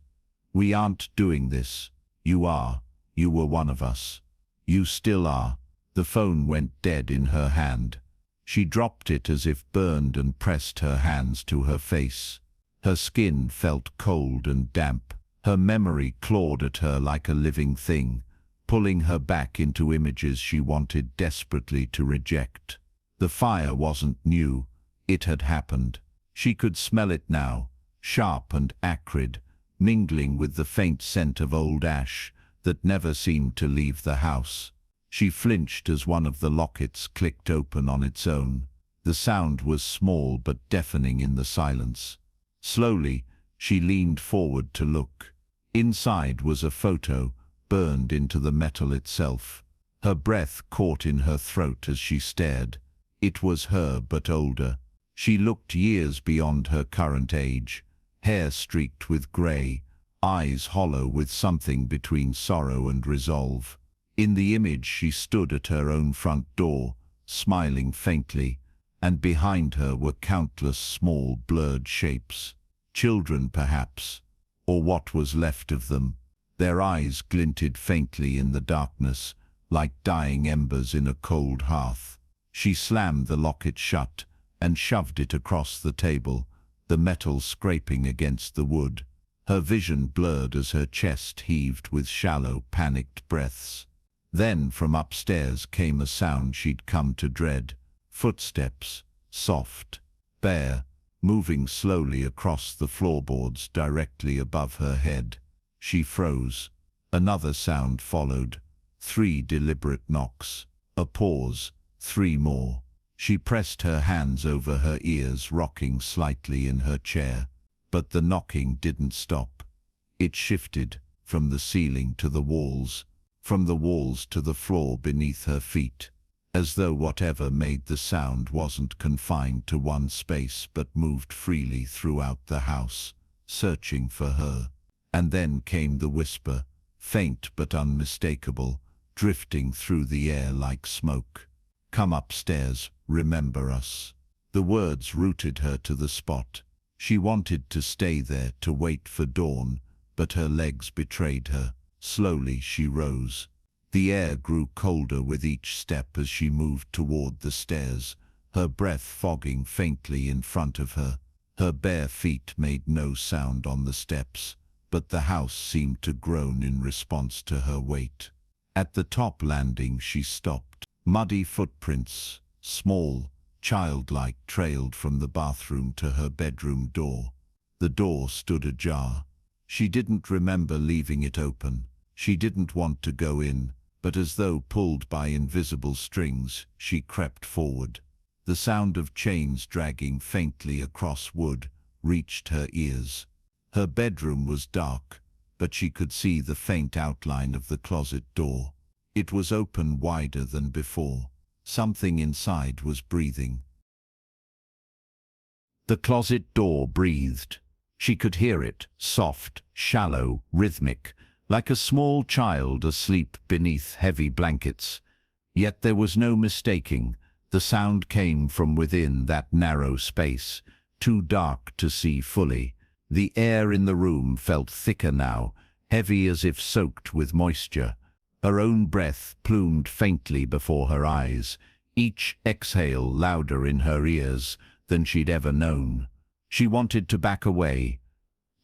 "We aren't doing this. You are. You were one of us. You still are." The phone went dead in her hand. She dropped it as if burned and pressed her hands to her face. Her skin felt cold and damp. Her memory clawed at her like a living thing, pulling her back into images she wanted desperately to reject. The fire wasn't new. It had happened. She could smell it now. sharp and acrid, mingling with the faint scent of old ash that never seemed to leave the house. She flinched as one of the lockets clicked open on its own. The sound was small but deafening in the silence. Slowly, she leaned forward to look. Inside was a photo, burned into the metal itself. Her breath caught in her throat as she stared. It was her, but older. She looked years beyond her current age, hair streaked with grey, eyes hollow with something between sorrow and resolve. In the image she stood at her own front door, smiling faintly, and behind her were countless small blurred shapes. Children, perhaps, or what was left of them. Their eyes glinted faintly in the darkness, like dying embers in a cold hearth. She slammed the locket shut and shoved it across the table, the metal scraping against the wood. Her vision blurred as her chest heaved with shallow, panicked breaths. Then from upstairs came a sound she'd come to dread. Footsteps, soft, bare, moving slowly across the floorboards directly above her head. She froze. Another sound followed. 3 deliberate knocks. A pause. 3 more. She pressed her hands over her ears, rocking slightly in her chair. But the knocking didn't stop. It shifted, from the ceiling to the walls, from the walls to the floor beneath her feet, as though whatever made the sound wasn't confined to one space but moved freely throughout the house, searching for her. And then came the whisper, faint but unmistakable, drifting through the air like smoke. "Come upstairs, remember us." The words rooted her to the spot. She wanted to stay there, to wait for dawn, but her legs betrayed her. Slowly she rose. The air grew colder with each step as she moved toward the stairs, her breath fogging faintly in front of her. Her bare feet made no sound on the steps, but the house seemed to groan in response to her weight. At the top landing she stopped. Muddy footprints, small, childlike, trailed from the bathroom to her bedroom door. The door stood ajar. She didn't remember leaving it open. She didn't want to go in, but as though pulled by invisible strings, she crept forward. The sound of chains dragging faintly across wood reached her ears. Her bedroom was dark, but she could see the faint outline of the closet door. It was open wider than before. Something inside was breathing. The closet door breathed. She could hear it, soft, shallow, rhythmic, like a small child asleep beneath heavy blankets. Yet there was no mistaking. The sound came from within that narrow space, too dark to see fully. The air in the room felt thicker now, heavy as if soaked with moisture. Her own breath plumed faintly before her eyes, each exhale louder in her ears than she'd ever known. She wanted to back away,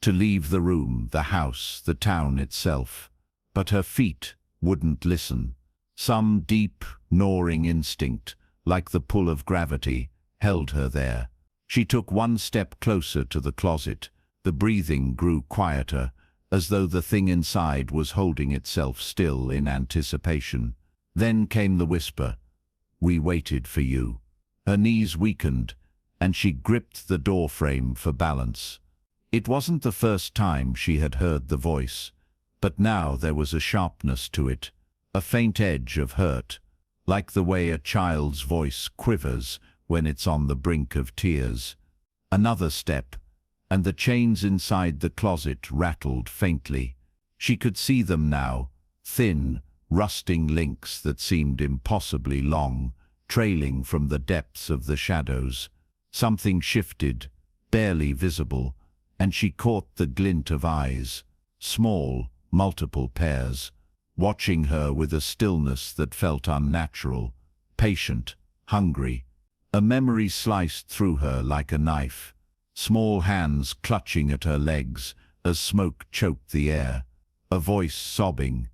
to leave the room, the house, the town itself. But her feet wouldn't listen. Some deep, gnawing instinct, like the pull of gravity, held her there. She took one step closer to the closet. The breathing grew quieter, as though the thing inside was holding itself still in anticipation. Then came the whisper, "We waited for you." Her knees weakened, and she gripped the doorframe for balance. It wasn't the first time she had heard the voice, but now there was a sharpness to it, a faint edge of hurt, like the way a child's voice quivers when it's on the brink of tears. Another step, and the chains inside the closet rattled faintly. She could see them now, thin, rusting links that seemed impossibly long, trailing from the depths of the shadows. Something shifted, barely visible, and she caught the glint of eyes, small, multiple pairs, watching her with a stillness that felt unnatural, patient, hungry. A memory sliced through her like a knife. Small hands clutching at her legs as smoke choked the air. A voice sobbing.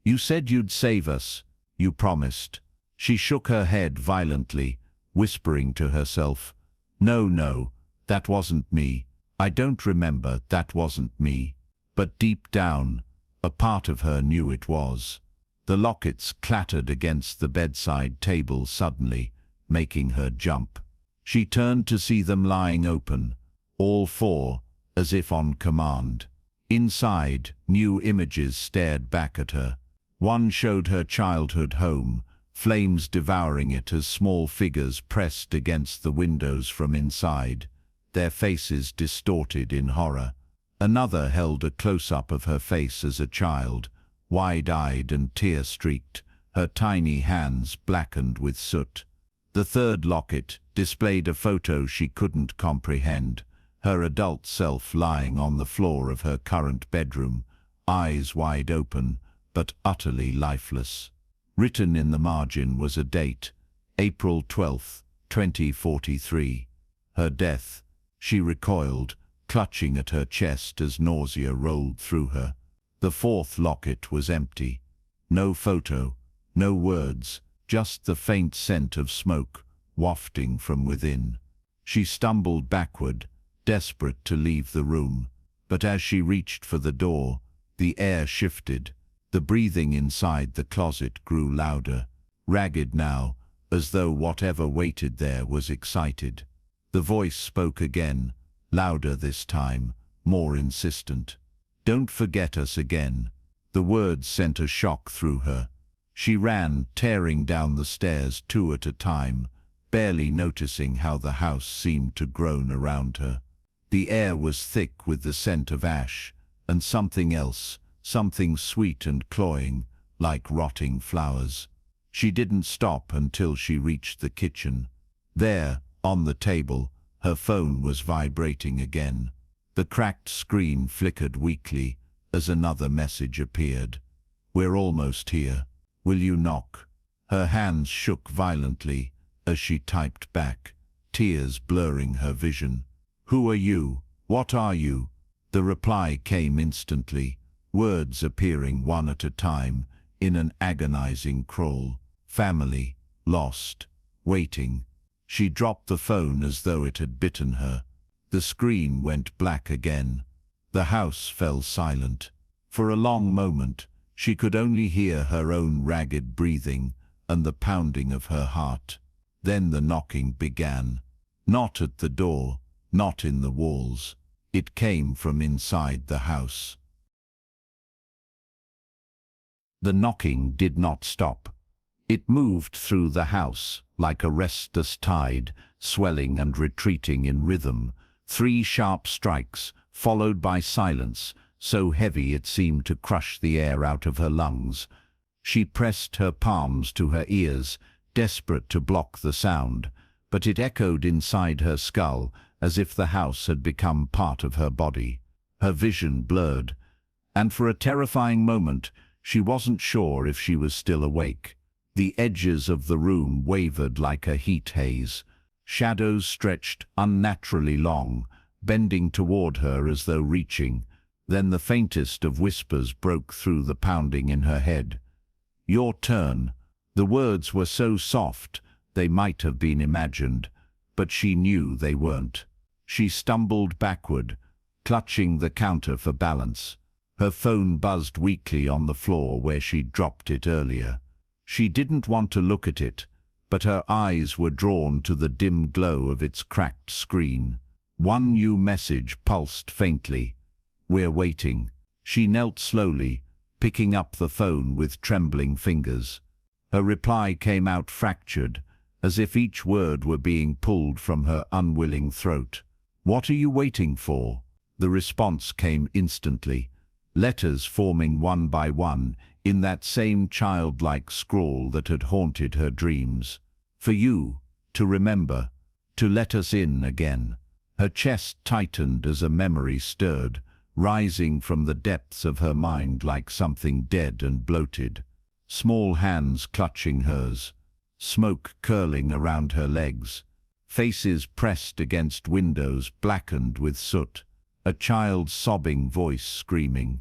"You said you'd save us. You promised." She shook her head violently, whispering to herself, "No, no, that wasn't me. I don't remember, that wasn't me. But deep down, a part of her knew it was. The lockets clattered against the bedside table suddenly, making her jump. She turned to see them lying open, all four, as if on command. Inside, new images stared back at her. One showed her childhood home, flames devouring it as small figures pressed against the windows from inside, their faces distorted in horror. Another held a close-up of her face as a child, wide-eyed and tear-streaked, her tiny hands blackened with soot. The third locket displayed a photo she couldn't comprehend, her adult self lying on the floor of her current bedroom, eyes wide open, but utterly lifeless. Written in the margin was a date, April 12, 2043. Her death. She recoiled, clutching at her chest as nausea rolled through her. The fourth locket was empty. No photo, no words, just the faint scent of smoke wafting from within. She stumbled backward, desperate to leave the room, but as she reached for the door, the air shifted. The breathing inside the closet grew louder, ragged now, as though whatever waited there was excited. The voice spoke again, louder this time, more insistent. "Don't forget us again." The words sent a shock through her. She ran, tearing down the stairs 2 at a time, barely noticing how the house seemed to groan around her. The air was thick with the scent of ash, and something else, something sweet and cloying, like rotting flowers. She didn't stop until she reached the kitchen. There, on the table, her phone was vibrating again. The cracked screen flickered weakly as another message appeared. "We're almost here. Will you knock?" Her hands shook violently as she typed back, tears blurring her vision. "Who are you? What are you?" The reply came instantly, words appearing one at a time in an agonizing crawl. "Family, lost, waiting." She dropped the phone as though it had bitten her. The screen went black again. The house fell silent. For a long moment, she could only hear her own ragged breathing and the pounding of her heart. Then the knocking began. Not at the door, not in the walls. It came from inside the house. The knocking did not stop. It moved through the house, like a restless tide, swelling and retreating in rhythm. 3 sharp strikes, followed by silence, so heavy it seemed to crush the air out of her lungs. She pressed her palms to her ears, desperate to block the sound, but it echoed inside her skull as if the house had become part of her body. Her vision blurred, and for a terrifying moment, she wasn't sure if she was still awake. The edges of the room wavered like a heat haze. Shadows stretched unnaturally long, bending toward her as though reaching. Then the faintest of whispers broke through the pounding in her head. "Your turn." The words were so soft, they might have been imagined, but she knew they weren't. She stumbled backward, clutching the counter for balance. Her phone buzzed weakly on the floor where she'd dropped it earlier. She didn't want to look at it, but her eyes were drawn to the dim glow of its cracked screen. One new message pulsed faintly. "We're waiting." She knelt slowly, picking up the phone with trembling fingers. Her reply came out fractured, as if each word were being pulled from her unwilling throat. "What are you waiting for?" The response came instantly, letters forming one by one in that same childlike scrawl that had haunted her dreams. "For you, to remember, to let us in again." Her chest tightened as a memory stirred, rising from the depths of her mind like something dead and bloated. Small hands clutching hers, smoke curling around her legs, faces pressed against windows blackened with soot, a child's sobbing voice screaming,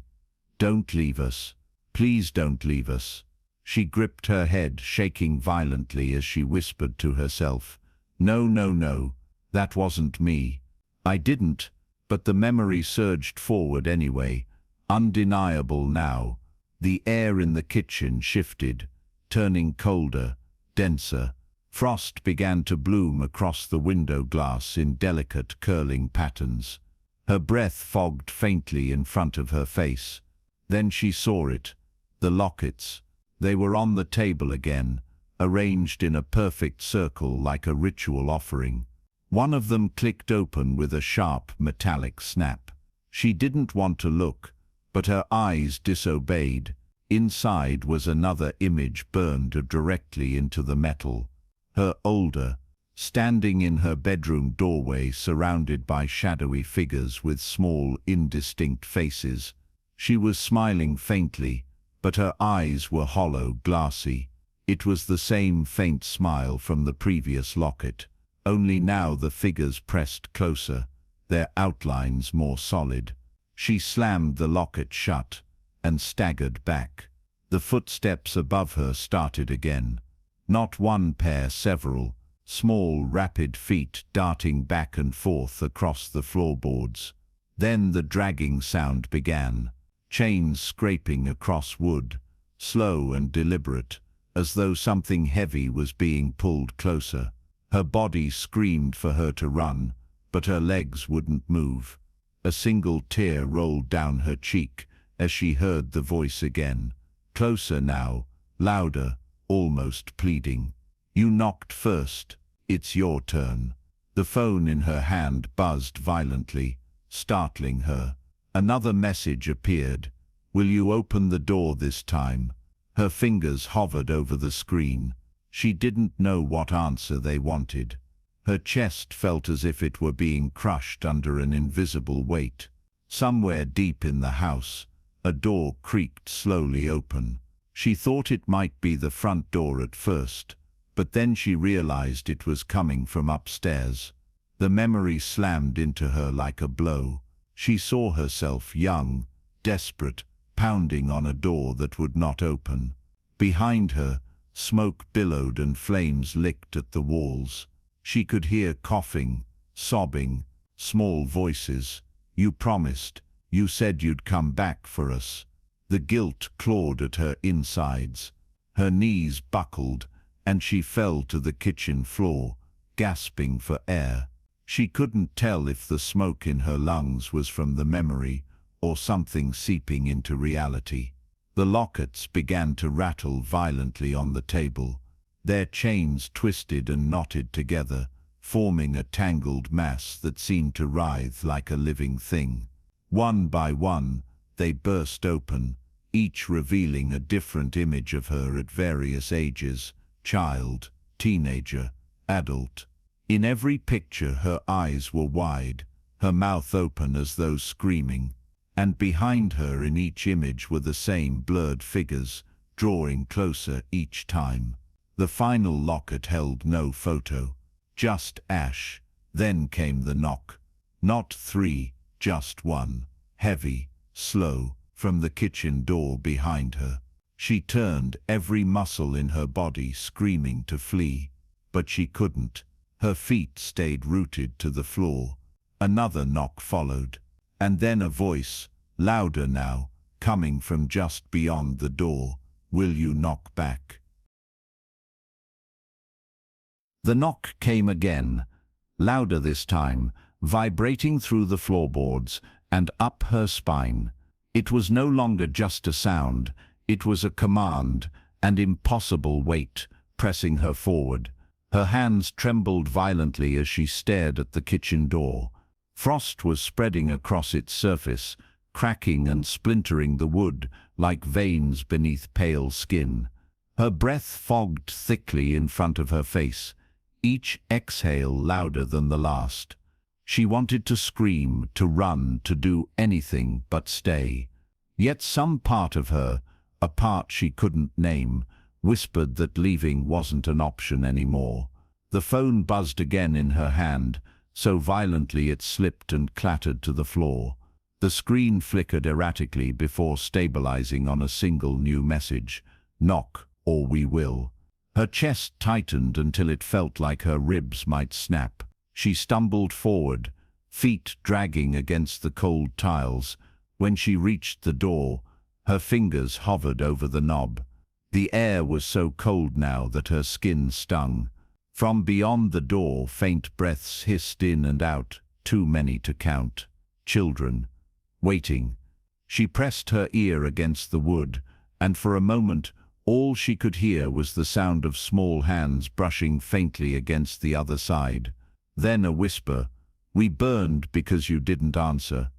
"Don't leave us. Please don't leave us." She gripped her head, shaking violently as she whispered to herself, "No, no, no, that wasn't me. I didn't." But the memory surged forward anyway, undeniable now. The air in the kitchen shifted, turning colder, denser. Frost began to bloom across the window glass in delicate curling patterns. Her breath fogged faintly in front of her face. Then she saw it. The lockets. They were on the table again, arranged in a perfect circle like a ritual offering. One of them clicked open with a sharp metallic snap. She didn't want to look, but her eyes disobeyed. Inside was another image burned directly into the metal. Her older, standing in her bedroom doorway surrounded by shadowy figures with small, indistinct faces. She was smiling faintly, but her eyes were hollow, glassy. It was the same faint smile from the previous locket, only now the figures pressed closer, their outlines more solid. She slammed the locket shut and staggered back. The footsteps above her started again. Not one pair, several, small, rapid feet darting back and forth across the floorboards. Then the dragging sound began, chains scraping across wood, slow and deliberate, as though something heavy was being pulled closer. Her body screamed for her to run, but her legs wouldn't move. A single tear rolled down her cheek as she heard the voice again. Closer now, louder, almost pleading. "You knocked first. It's your turn." The phone in her hand buzzed violently, startling her. Another message appeared. "Will you open the door this time?" Her fingers hovered over the screen. She didn't know what answer they wanted. Her chest felt as if it were being crushed under an invisible weight. Somewhere deep in the house, a door creaked slowly open. She thought it might be the front door at first, but then she realized it was coming from upstairs. The memory slammed into her like a blow. She saw herself young, desperate, pounding on a door that would not open. Behind her, smoke billowed and flames licked at the walls. She could hear coughing, sobbing, small voices. "You promised. You said you'd come back for us." The guilt clawed at her insides. Her knees buckled, and she fell to the kitchen floor, gasping for air. She couldn't tell if the smoke in her lungs was from the memory or something seeping into reality. The lockets began to rattle violently on the table. Their chains twisted and knotted together, forming a tangled mass that seemed to writhe like a living thing. One by one, they burst open, each revealing a different image of her at various ages: child, teenager, adult. In every picture her eyes were wide, her mouth open as though screaming, and behind her in each image were the same blurred figures, drawing closer each time. The final locket held no photo, just ash. Then came the knock. Not three, just one, heavy, slow, from the kitchen door behind her. She turned, every muscle in her body screaming to flee, but she couldn't. Her feet stayed rooted to the floor. Another knock followed, and then a voice, louder now, coming from just beyond the door. "Will you knock back?" The knock came again, louder this time, vibrating through the floorboards and up her spine. It was no longer just a sound, it was a command, an impossible weight, pressing her forward. Her hands trembled violently as she stared at the kitchen door. Frost was spreading across its surface, cracking and splintering the wood like veins beneath pale skin. Her breath fogged thickly in front of her face, each exhale louder than the last. She wanted to scream, to run, to do anything but stay. Yet some part of her, a part she couldn't name, whispered that leaving wasn't an option anymore. The phone buzzed again in her hand, so violently it slipped and clattered to the floor. The screen flickered erratically before stabilizing on a single new message: "Knock, or we will." Her chest tightened until it felt like her ribs might snap. She stumbled forward, feet dragging against the cold tiles. When she reached the door, her fingers hovered over the knob. The air was so cold now that her skin stung. From beyond the door, faint breaths hissed in and out, too many to count. Children. Waiting. She pressed her ear against the wood, and for a moment all she could hear was the sound of small hands brushing faintly against the other side. Then a whisper, "We burned because you didn't answer."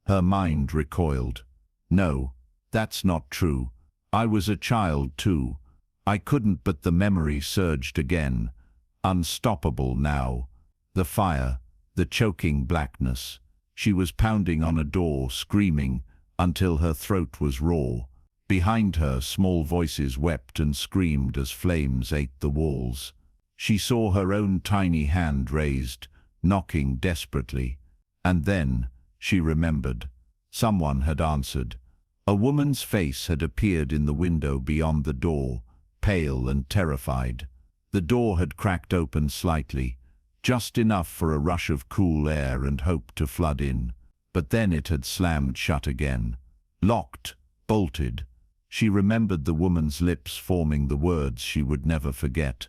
Her mind recoiled. No, that's not true. I was a child too. I couldn't, but the memory surged again. Unstoppable now. The fire, the choking blackness. She was pounding on a door, screaming, until her throat was raw. Behind her, small voices wept and screamed as flames ate the walls. She saw her own tiny hand raised, knocking desperately. And then she remembered. Someone had answered. A woman's face had appeared in the window beyond the door, pale and terrified. The door had cracked open slightly, just enough for a rush of cool air and hope to flood in. But then it had slammed shut again. Locked, bolted. She remembered the woman's lips forming the words she would never forget.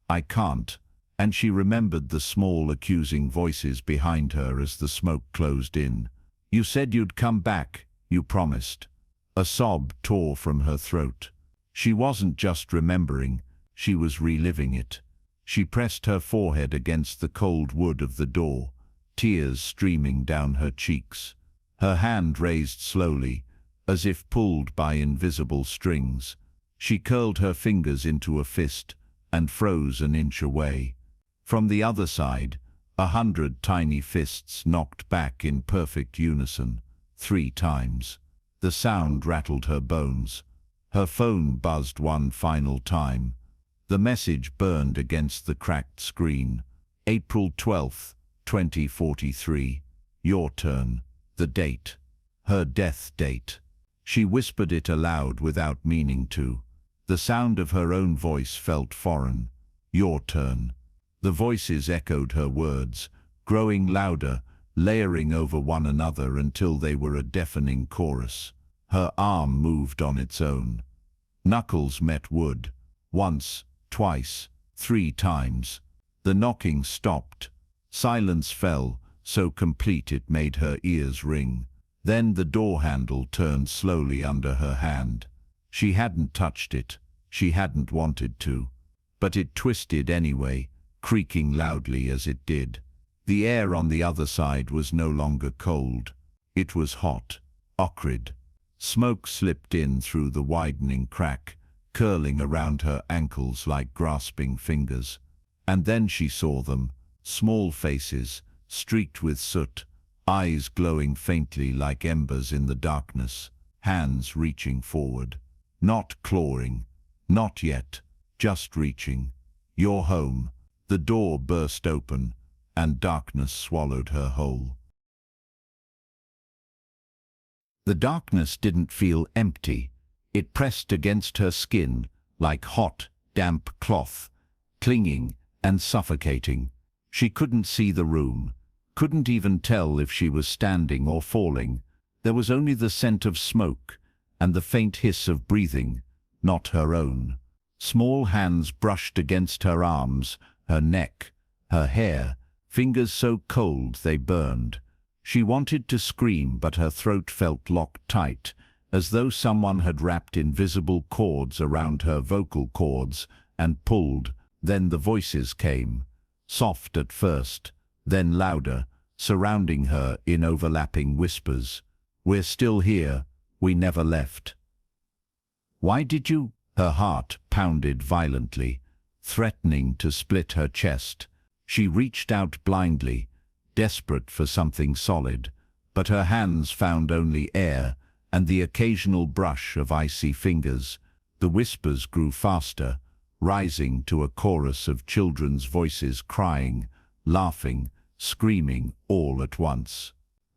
"I can't." And she remembered the small accusing voices behind her as the smoke closed in. "You said you'd come back, you promised." A sob tore from her throat. She wasn't just remembering, she was reliving it. She pressed her forehead against the cold wood of the door, tears streaming down her cheeks. Her hand raised slowly, as if pulled by invisible strings. She curled her fingers into a fist and froze an inch away. From the other side, 100 tiny fists knocked back in perfect unison, 3 times. The sound rattled her bones. Her phone buzzed one final time. The message burned against the cracked screen. April 12th, 2043. Your turn. The date. Her death date. She whispered it aloud without meaning to. The sound of her own voice felt foreign. Your turn. The voices echoed her words, growing louder, layering over one another until they were a deafening chorus. Her arm moved on its own. Knuckles met wood. Once, twice, 3 times. The knocking stopped. Silence fell, so complete it made her ears ring. Then the door handle turned slowly under her hand. She hadn't touched it. She hadn't wanted to. But it twisted anyway, creaking loudly as it did. The air on the other side was no longer cold. It was hot, acrid. Smoke slipped in through the widening crack, curling around her ankles like grasping fingers. And then she saw them, small faces, streaked with soot, eyes glowing faintly like embers in the darkness, hands reaching forward. Not clawing, not yet, just reaching. Your home. The door burst open, and darkness swallowed her whole. The darkness didn't feel empty. It pressed against her skin like hot, damp cloth, clinging and suffocating. She couldn't see the room, couldn't even tell if she was standing or falling. There was only the scent of smoke and the faint hiss of breathing, not her own. Small hands brushed against her arms, her neck, her hair, fingers so cold they burned. She wanted to scream, but her throat felt locked tight, as though someone had wrapped invisible cords around her vocal cords and pulled. Then the voices came, soft at first, then louder, surrounding her in overlapping whispers. "We're still here. We never left." "Why did you?" Her heart pounded violently, threatening to split her chest. She reached out blindly, desperate for something solid, but her hands found only air and the occasional brush of icy fingers. The whispers grew faster, rising to a chorus of children's voices crying, laughing, screaming all at once.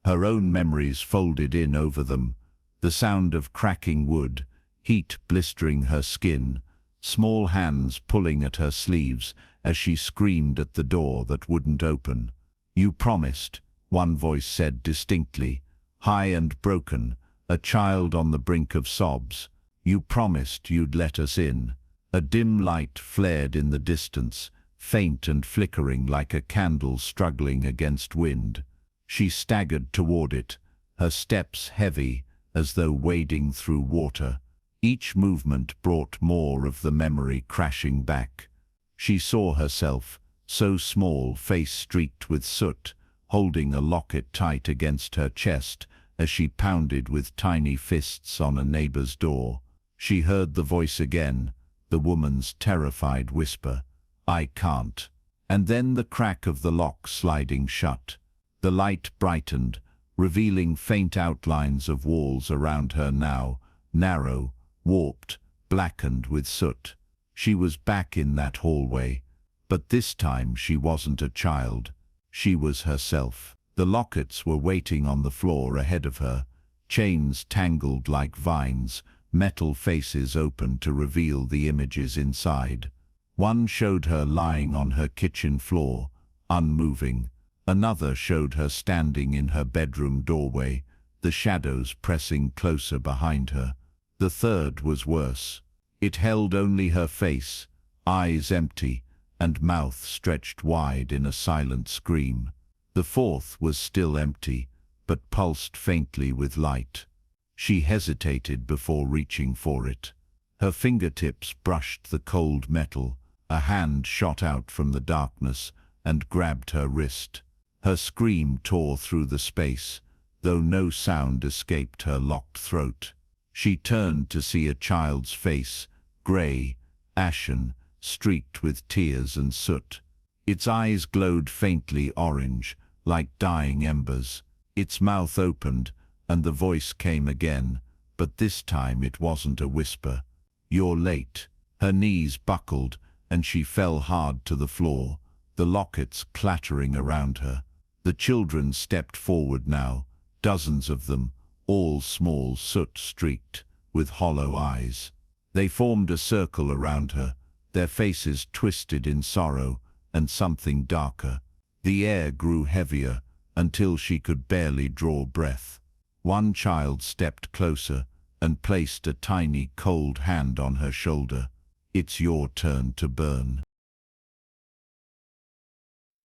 Her own memories folded in over them, the sound of cracking wood, heat blistering her skin, small hands pulling at her sleeves as she screamed at the door that wouldn't open. "You promised. one voice said distinctly, high and broken, a child on the brink of sobs. "You promised you'd let us in." A dim light flared in the distance, faint and flickering like a candle struggling against wind. She staggered toward it, her steps heavy as though wading through water. Each movement brought more of the memory crashing back. She saw herself, so small, face streaked with soot, holding a locket tight against her chest as she pounded with tiny fists on a neighbor's door. She heard the voice again, the woman's terrified whisper, "I can't." And then the crack of the lock sliding shut. The light brightened, revealing faint outlines of walls around her now, narrow, warped, blackened with soot. She was back in that hallway, but this time she wasn't a child. She was herself. The lockets were waiting on the floor ahead of her, chains tangled like vines, metal faces open to reveal the images inside. One showed her lying on her kitchen floor, unmoving. Another showed her standing in her bedroom doorway, the shadows pressing closer behind her. The third was worse. It held only her face, eyes empty, and mouth stretched wide in a silent scream. The fourth was still empty, but pulsed faintly with light. She hesitated before reaching for it. Her fingertips brushed the cold metal. A hand shot out from the darkness and grabbed her wrist. Her scream tore through the space, though no sound escaped her locked throat. She turned to see a child's face, grey, ashen, streaked with tears and soot. Its eyes glowed faintly orange, like dying embers. Its mouth opened, and the voice came again, but this time it wasn't a whisper. "You're late." Her knees buckled, and she fell hard to the floor, the lockets clattering around her. The children stepped forward now, dozens of them, all small, soot-streaked, with hollow eyes. They formed a circle around her, their faces twisted in sorrow and something darker. The air grew heavier until she could barely draw breath. One child stepped closer and placed a tiny, cold hand on her shoulder. "It's your turn to burn."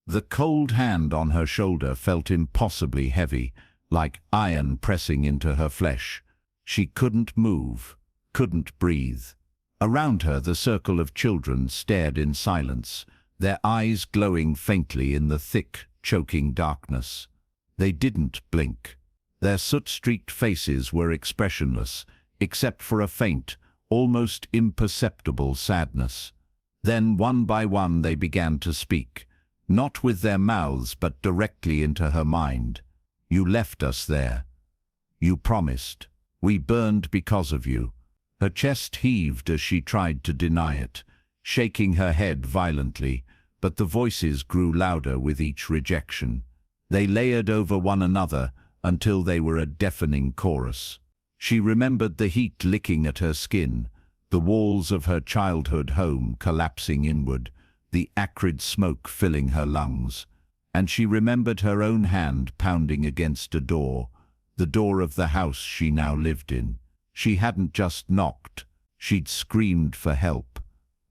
The cold hand on her shoulder felt impossibly heavy, like iron pressing into her flesh. She couldn't move, couldn't breathe. Around her, the circle of children stared in silence, their eyes glowing faintly in the thick, choking darkness. They didn't blink. Their soot-streaked faces were expressionless, except for a faint, almost imperceptible sadness. Then, one by one, they began to speak, not with their mouths but directly into her mind. "You left us there. You promised. We burned because of you." Her chest heaved as she tried to deny it, shaking her head violently, but the voices grew louder with each rejection. They layered over one another until they were a deafening chorus. She remembered the heat licking at her skin, the walls of her childhood home collapsing inward, the acrid smoke filling her lungs. And she remembered her own hand pounding against a door, the door of the house she now lived in. She hadn't just knocked, she'd screamed for help,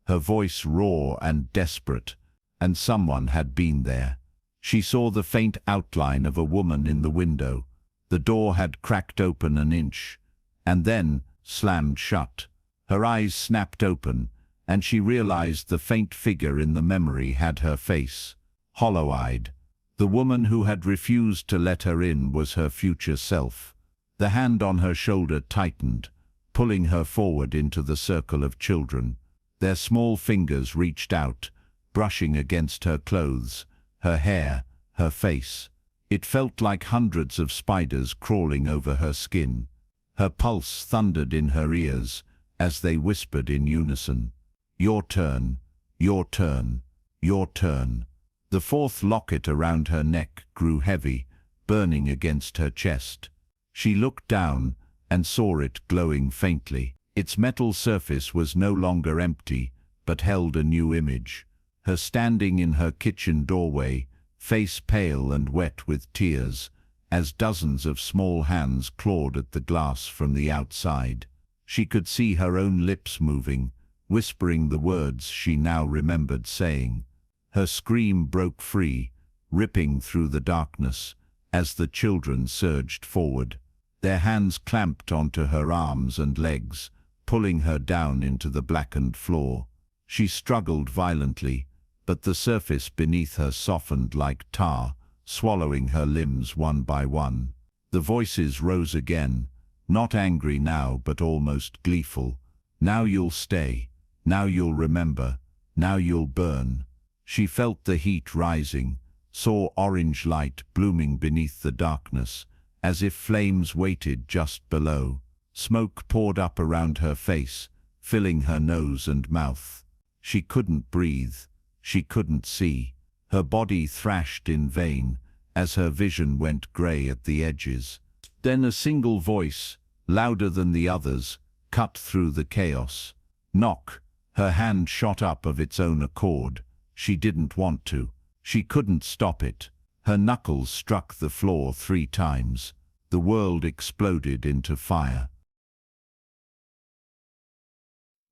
her voice raw and desperate, and someone had been there. She saw the faint outline of a woman in the window. The door had cracked open an inch, and then slammed shut. Her eyes snapped open, and she realized the faint figure in the memory had her face, hollow-eyed. The woman who had refused to let her in was her future self. The hand on her shoulder tightened, pulling her forward into the circle of children. Their small fingers reached out, brushing against her clothes, her hair, her face. It felt like hundreds of spiders crawling over her skin. Her pulse thundered in her ears as they whispered in unison, "Your turn, your turn, your turn." The fourth locket around her neck grew heavy, burning against her chest. She looked down and saw it glowing faintly. Its metal surface was no longer empty, but held a new image. Her standing in her kitchen doorway, face pale and wet with tears, as dozens of small hands clawed at the glass from the outside. She could see her own lips moving, whispering the words she now remembered saying. Her scream broke free, ripping through the darkness, as the children surged forward. Their hands clamped onto her arms and legs, pulling her down into the blackened floor. She struggled violently, but the surface beneath her softened like tar, swallowing her limbs one by one. The voices rose again, not angry now but almost gleeful. Now you'll stay, now you'll remember, now you'll burn. She felt the heat rising, saw orange light blooming beneath the darkness, as if flames waited just below. Smoke poured up around her face, filling her nose and mouth. She couldn't breathe, she couldn't see. Her body thrashed in vain, as her vision went grey at the edges. Then a single voice, louder than the others, cut through the chaos. Knock. Her hand shot up of its own accord. She didn't want to. She couldn't stop it. Her knuckles struck the floor 3 times. The world exploded into fire.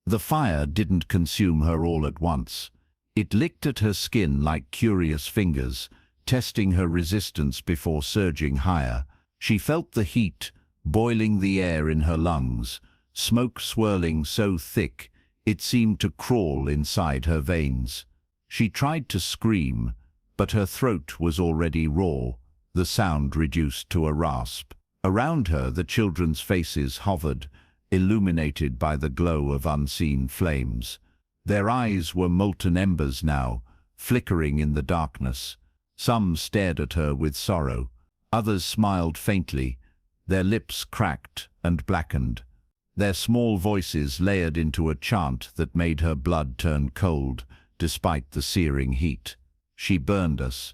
The fire didn't consume her all at once. It licked at her skin like curious fingers, testing her resistance before surging higher. She felt the heat, boiling the air in her lungs, smoke swirling so thick it seemed to crawl inside her veins. She tried to scream, but her throat was already raw, the sound reduced to a rasp. Around her the children's faces hovered, illuminated by the glow of unseen flames. Their eyes were molten embers now, flickering in the darkness. Some stared at her with sorrow, others smiled faintly, their lips cracked and blackened. Their small voices layered into a chant that made her blood turn cold, despite the searing heat. She burned us.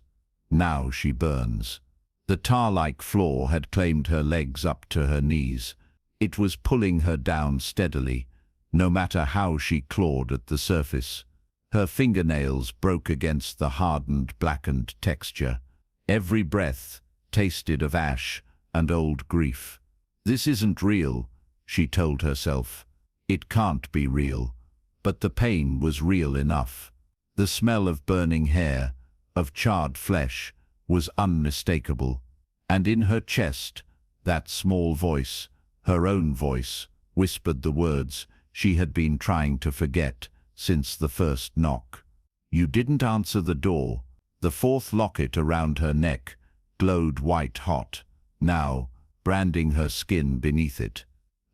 Now she burns. The tar-like floor had claimed her legs up to her knees. It was pulling her down steadily, no matter how she clawed at the surface. Her fingernails broke against the hardened, blackened texture. Every breath tasted of ash and old grief. This isn't real, she told herself. It can't be real. But the pain was real enough. The smell of burning hair, of charred flesh, was unmistakable. And in her chest, that small voice, her own voice, whispered the words she had been trying to forget since the first knock. You didn't answer the door. The 4th locket around her neck glowed white-hot, now branding her skin beneath it.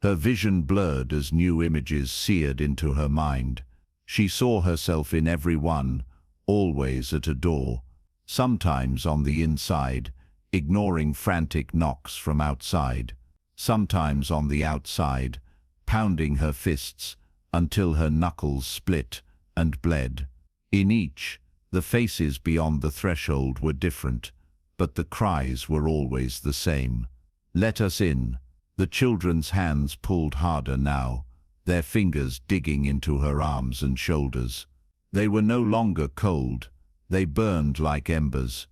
Her vision blurred as new images seared into her mind. She saw herself in every one, always at a door, sometimes on the inside, ignoring frantic knocks from outside, sometimes on the outside, pounding her fists until her knuckles split and bled. In each, the faces beyond the threshold were different, but the cries were always the same. Let us in. The children's hands pulled harder now, their fingers digging into her arms and shoulders. They were no longer cold, they burned like embers.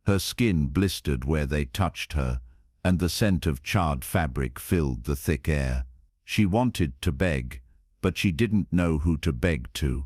Her skin blistered where they touched her, and the scent of charred fabric filled the thick air. She wanted to beg, but she didn't know who to beg to.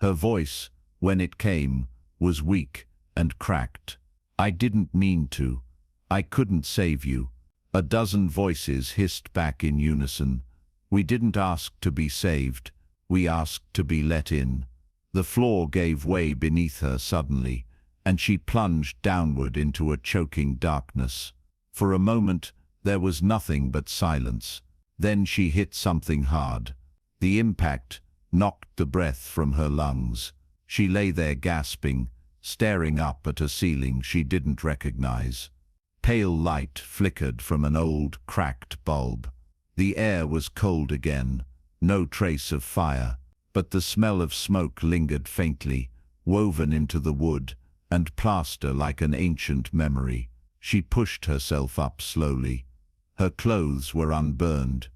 Her voice, when it came, was weak and cracked. I didn't mean to. I couldn't save you. A dozen voices hissed back in unison. We didn't ask to be saved. We asked to be let in. The floor gave way beneath her suddenly, and she plunged downward into a choking darkness. For a moment, there was nothing but silence. Then she hit something hard. The impact knocked the breath from her lungs. She lay there gasping, staring up at a ceiling she didn't recognize. Pale light flickered from an old, cracked bulb. The air was cold again, no trace of fire, but the smell of smoke lingered faintly, woven into the wood and plaster like an ancient memory. She pushed herself up slowly. Her clothes were unburned,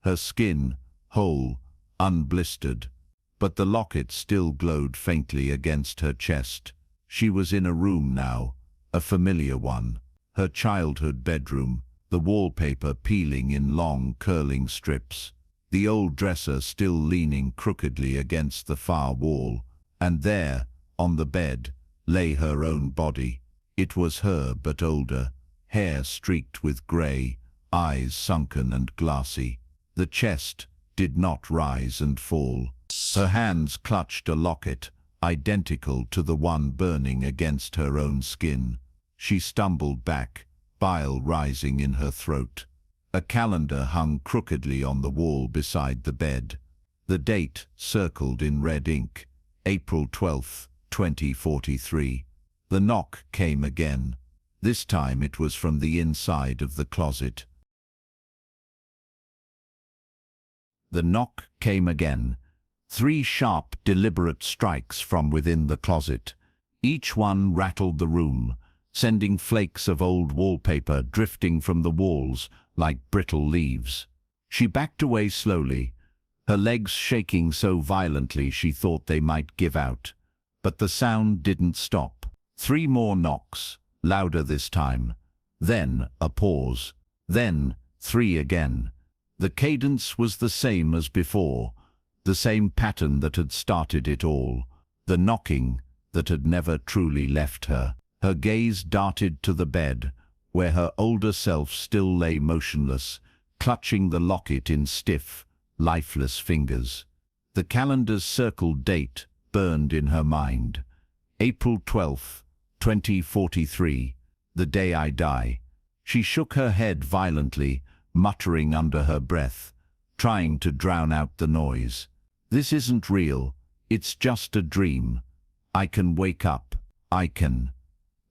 her skin whole, unblistered, but the locket still glowed faintly against her chest. She was in a room now, a familiar one. Her childhood bedroom, the wallpaper peeling in long, curling strips. The old dresser still leaning crookedly against the far wall. And there, on the bed, lay her own body. It was her, but older, hair streaked with grey, eyes sunken and glassy. The chest did not rise and fall. Her hands clutched a locket, identical to the one burning against her own skin. She stumbled back, bile rising in her throat. A calendar hung crookedly on the wall beside the bed. The date circled in red ink, April 12th, 2043. The knock came again. This time it was from the inside of the closet. The knock came again. 3 sharp, deliberate strikes from within the closet. Each one rattled the room, sending flakes of old wallpaper drifting from the walls like brittle leaves. She backed away slowly, her legs shaking so violently she thought they might give out. But the sound didn't stop. 3 more knocks, louder this time. Then a pause. Then 3 again. The cadence was the same as before, the same pattern that had started it all, the knocking that had never truly left her. Her gaze darted to the bed, where her older self still lay motionless, clutching the locket in stiff, lifeless fingers. The calendar's circled date burned in her mind. April 12th, 2043, the day I die. She shook her head violently, muttering under her breath, trying to drown out the noise. This isn't real, it's just a dream. I can wake up, I can.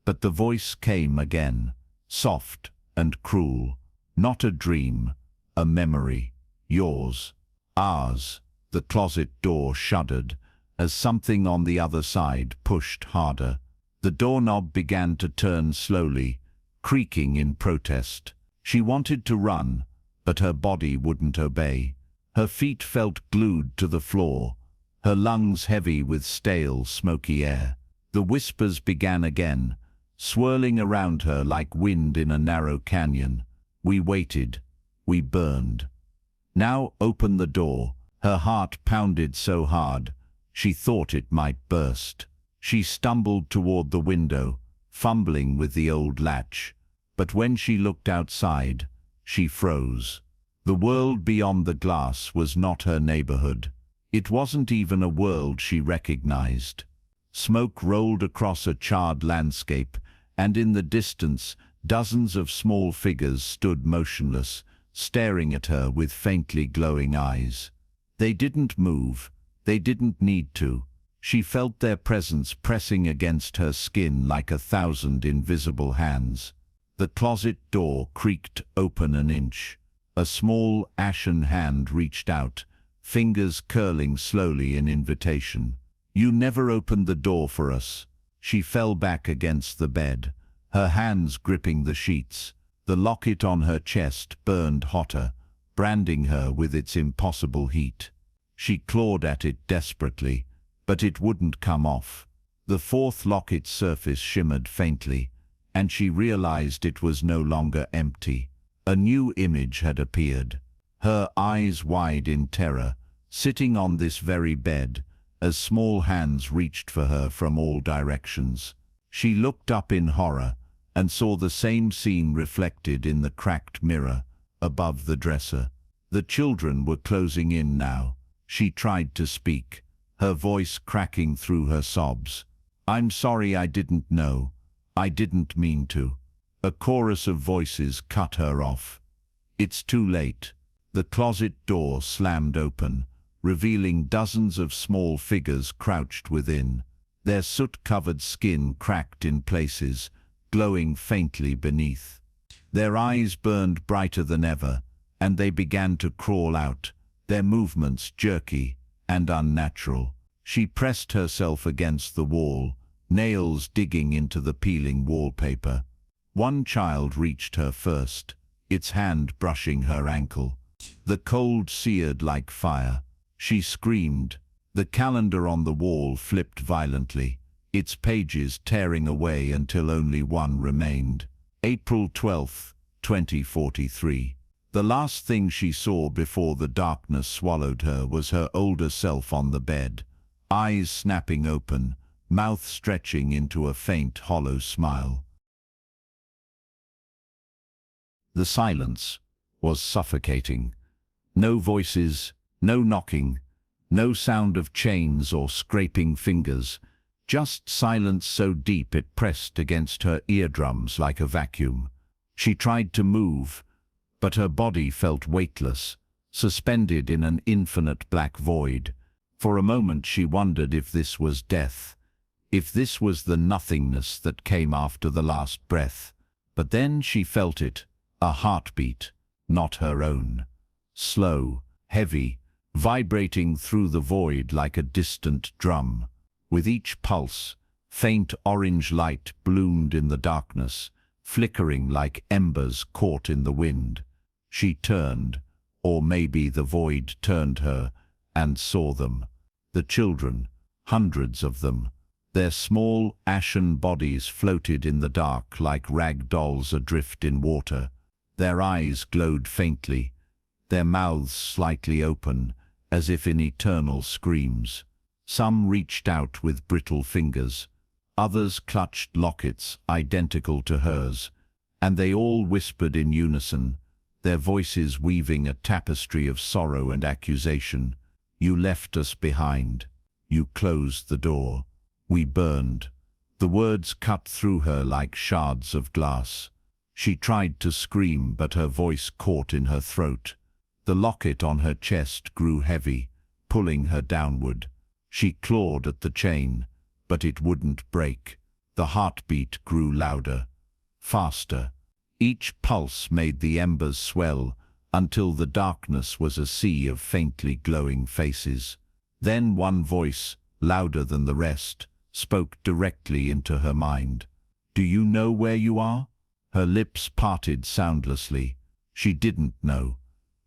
But the voice came again, soft and cruel. Not a dream, a memory. Yours, ours. The closet door shuddered as something on the other side pushed harder. The doorknob began to turn slowly, creaking in protest. She wanted to run, but her body wouldn't obey. Her feet felt glued to the floor, her lungs heavy with stale, smoky air. The whispers began again, swirling around her like wind in a narrow canyon. We waited. We burned. Now open the door. Her heart pounded so hard, she thought it might burst. She stumbled toward the window, fumbling with the old latch. But when she looked outside, she froze. The world beyond the glass was not her neighborhood. It wasn't even a world she recognized. Smoke rolled across a charred landscape, and in the distance, dozens of small figures stood motionless, staring at her with faintly glowing eyes. They didn't move. They didn't need to. She felt their presence pressing against her skin like 1,000 invisible hands. The closet door creaked open an inch. A small, ashen hand reached out, fingers curling slowly in invitation. You never opened the door for us. She fell back against the bed, her hands gripping the sheets. The locket on her chest burned hotter, branding her with its impossible heat. She clawed at it desperately, but it wouldn't come off. The 4th locket's surface shimmered faintly, and she realized it was no longer empty. A new image had appeared, her eyes wide in terror, sitting on this very bed, as small hands reached for her from all directions. She looked up in horror and saw the same scene reflected in the cracked mirror above the dresser. The children were closing in now. She tried to speak, her voice cracking through her sobs. I'm sorry, I didn't know. I didn't mean to. A chorus of voices cut her off. It's too late. The closet door slammed open, revealing dozens of small figures crouched within. Their soot-covered skin cracked in places, glowing faintly beneath. Their eyes burned brighter than ever, and they began to crawl out, their movements jerky and unnatural. She pressed herself against the wall, nails digging into the peeling wallpaper. One child reached her first, its hand brushing her ankle. The cold seared like fire. She screamed. The calendar on the wall flipped violently. its pages tearing away until only one remained. April 12, 2043. The last thing she saw before the darkness swallowed her was her older self on the bed, eyes snapping open, mouth stretching into a faint, hollow smile. The silence was suffocating. No voices, no knocking, no sound of chains or scraping fingers, just silence so deep it pressed against her eardrums like a vacuum. She tried to move, but her body felt weightless, suspended in an infinite black void. For a moment she wondered if this was death, if this was the nothingness that came after the last breath. But then she felt it, a heartbeat, not her own. Slow, heavy, vibrating through the void like a distant drum. With each pulse, faint orange light bloomed in the darkness, flickering like embers caught in the wind. She turned, or maybe the void turned her, and saw them. The children, hundreds of them. Their small, ashen bodies floated in the dark like rag dolls adrift in water. Their eyes glowed faintly, their mouths slightly open, as if in eternal screams. Some reached out with brittle fingers, others clutched lockets identical to hers, and they all whispered in unison, their voices weaving a tapestry of sorrow and accusation. You left us behind. You closed the door. We burned. The words cut through her like shards of glass. She tried to scream, but her voice caught in her throat. The locket on her chest grew heavy, pulling her downward. She clawed at the chain, but it wouldn't break. The heartbeat grew louder, faster. Each pulse made the embers swell, until the darkness was a sea of faintly glowing faces. Then one voice, louder than the rest, spoke directly into her mind. Do you know where you are? Her lips parted soundlessly. She didn't know.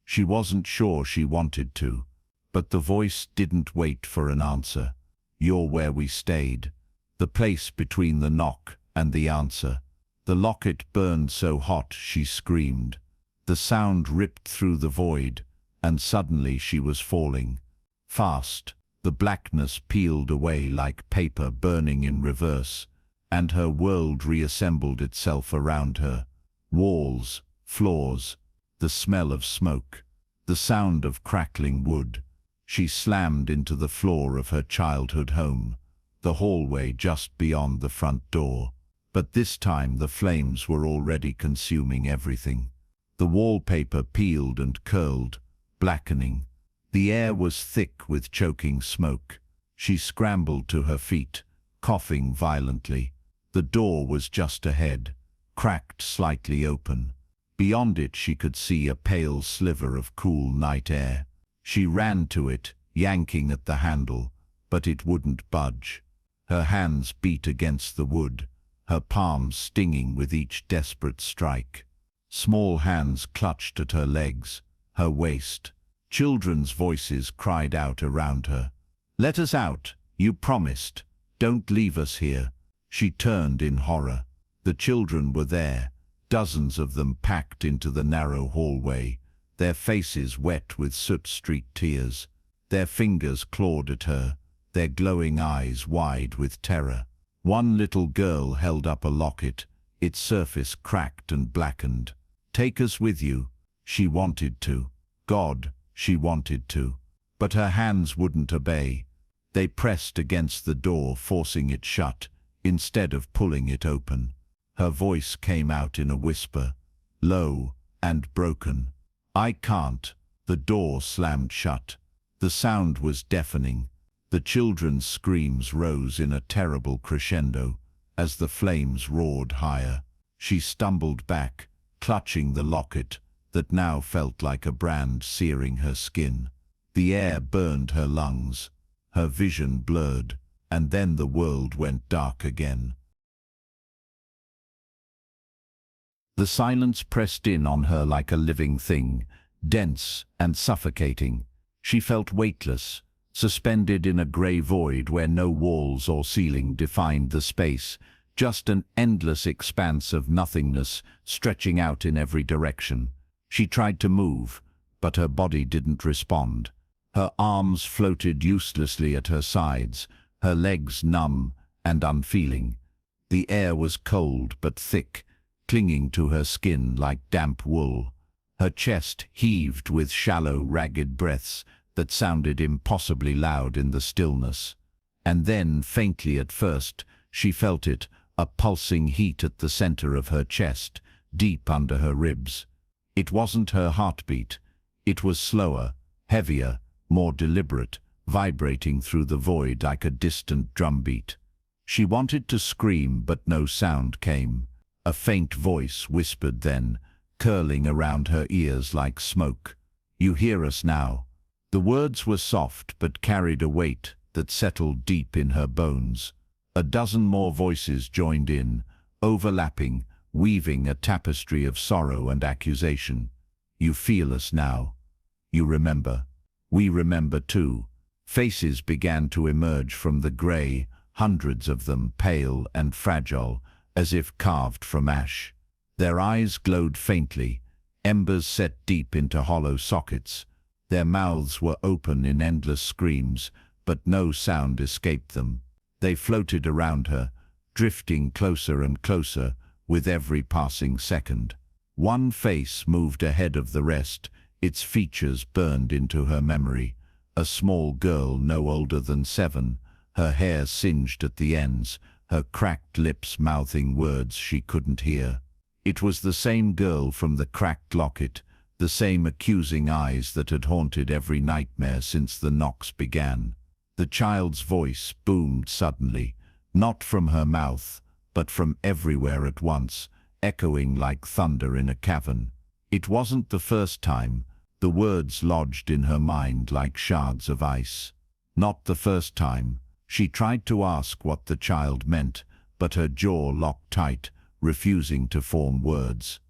She wasn't sure she wanted to. But the voice didn't wait for an answer. You're where we stayed. The place between the knock and the answer. The locket burned so hot she screamed. The sound ripped through the void, and suddenly she was falling. Fast, the blackness peeled away like paper burning in reverse, and her world reassembled itself around her. Walls, floors, the smell of smoke, the sound of crackling wood. She slammed into the floor of her childhood home, the hallway just beyond the front door. But this time the flames were already consuming everything. The wallpaper peeled and curled, blackening. The air was thick with choking smoke. She scrambled to her feet, coughing violently. The door was just ahead, cracked slightly open. Beyond it she could see a pale sliver of cool night air. She ran to it, yanking at the handle, but it wouldn't budge. Her hands beat against the wood, her palms stinging with each desperate strike. Small hands clutched at her legs, her waist. Children's voices cried out around her. Let us out, you promised. Don't leave us here. She turned in horror. The children were there, dozens of them packed into the narrow hallway, their faces wet with soot-streaked tears. Their fingers clawed at her, their glowing eyes wide with terror. One little girl held up a locket, its surface cracked and blackened. Take us with you. She wanted to. God, she wanted to. But her hands wouldn't obey. They pressed against the door, forcing it shut, instead of pulling it open. Her voice came out in a whisper, low and broken. I can't. The door slammed shut. The sound was deafening. The children's screams rose in a terrible crescendo as the flames roared higher. She stumbled back, clutching the locket that now felt like a brand searing her skin. The air burned her lungs, her vision blurred, and then the world went dark again. The silence pressed in on her like a living thing, dense and suffocating. She felt weightless, suspended in a grey void where no walls or ceiling defined the space, just an endless expanse of nothingness stretching out in every direction. She tried to move, but her body didn't respond. Her arms floated uselessly at her sides, her legs numb and unfeeling. The air was cold but thick, clinging to her skin like damp wool. Her chest heaved with shallow, ragged breaths that sounded impossibly loud in the stillness. And then, faintly at first, she felt it, a pulsing heat at the center of her chest, deep under her ribs. It wasn't her heartbeat. It was slower, heavier, more deliberate, vibrating through the void like a distant drumbeat. She wanted to scream, but no sound came. A faint voice whispered then, curling around her ears like smoke. "You hear us now." The words were soft but carried a weight that settled deep in her bones. A dozen more voices joined in, overlapping, weaving a tapestry of sorrow and accusation. "You feel us now. You remember. We remember too." Faces began to emerge from the grey, hundreds of them pale and fragile, as if carved from ash. Their eyes glowed faintly, embers set deep into hollow sockets. Their mouths were open in endless screams, but no sound escaped them. They floated around her, drifting closer and closer with every passing second. One face moved ahead of the rest, its features burned into her memory. A small girl no older than 7, her hair singed at the ends, her cracked lips mouthing words she couldn't hear. It was the same girl from the cracked locket, the same accusing eyes that had haunted every nightmare since the knocks began. The child's voice boomed suddenly, not from her mouth, but from everywhere at once, echoing like thunder in a cavern. It wasn't the first time. The words lodged in her mind like shards of ice. Not the first time. She tried to ask what the child meant, but her jaw locked tight, refusing to form words.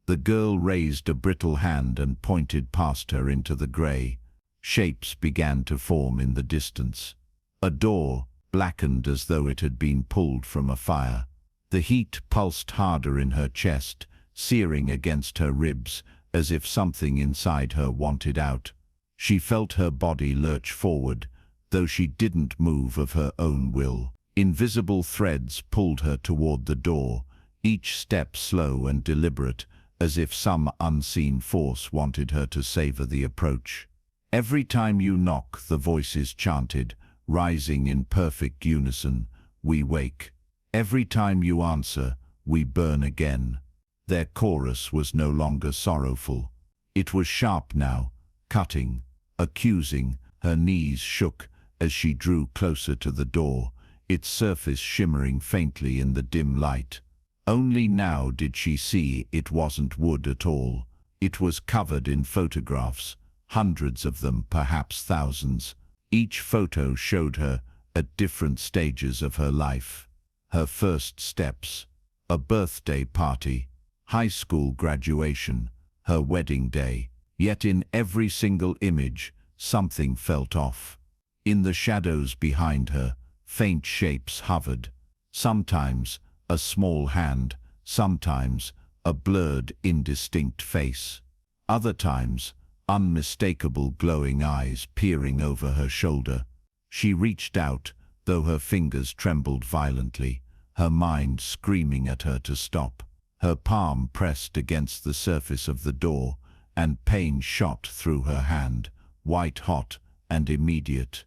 The girl raised a brittle hand and pointed past her into the grey. Shapes began to form in the distance. A door, blackened as though it had been pulled from a fire. The heat pulsed harder in her chest, searing against her ribs, as if something inside her wanted out. She felt her body lurch forward, though she didn't move of her own will. Invisible threads pulled her toward the door, each step slow and deliberate, as if some unseen force wanted her to savor the approach. "Every time you knock," the voices chanted, rising in perfect unison, "we wake. Every time you answer, we burn again." Their chorus was no longer sorrowful. It was sharp now, cutting, accusing. Her knees shook as she drew closer to the door, its surface shimmering faintly in the dim light. Only now did she see it wasn't wood at all. It was covered in photographs, hundreds of them, perhaps thousands. Each photo showed her at different stages of her life. Her first steps, a birthday party, high school graduation, her wedding day. Yet in every single image, something felt off. In the shadows behind her, faint shapes hovered. Sometimes a small hand, sometimes a blurred, indistinct face. Other times, unmistakable glowing eyes peering over her shoulder. She reached out, though her fingers trembled violently, her mind screaming at her to stop. Her palm pressed against the surface of the door, and pain shot through her hand, white-hot and immediate.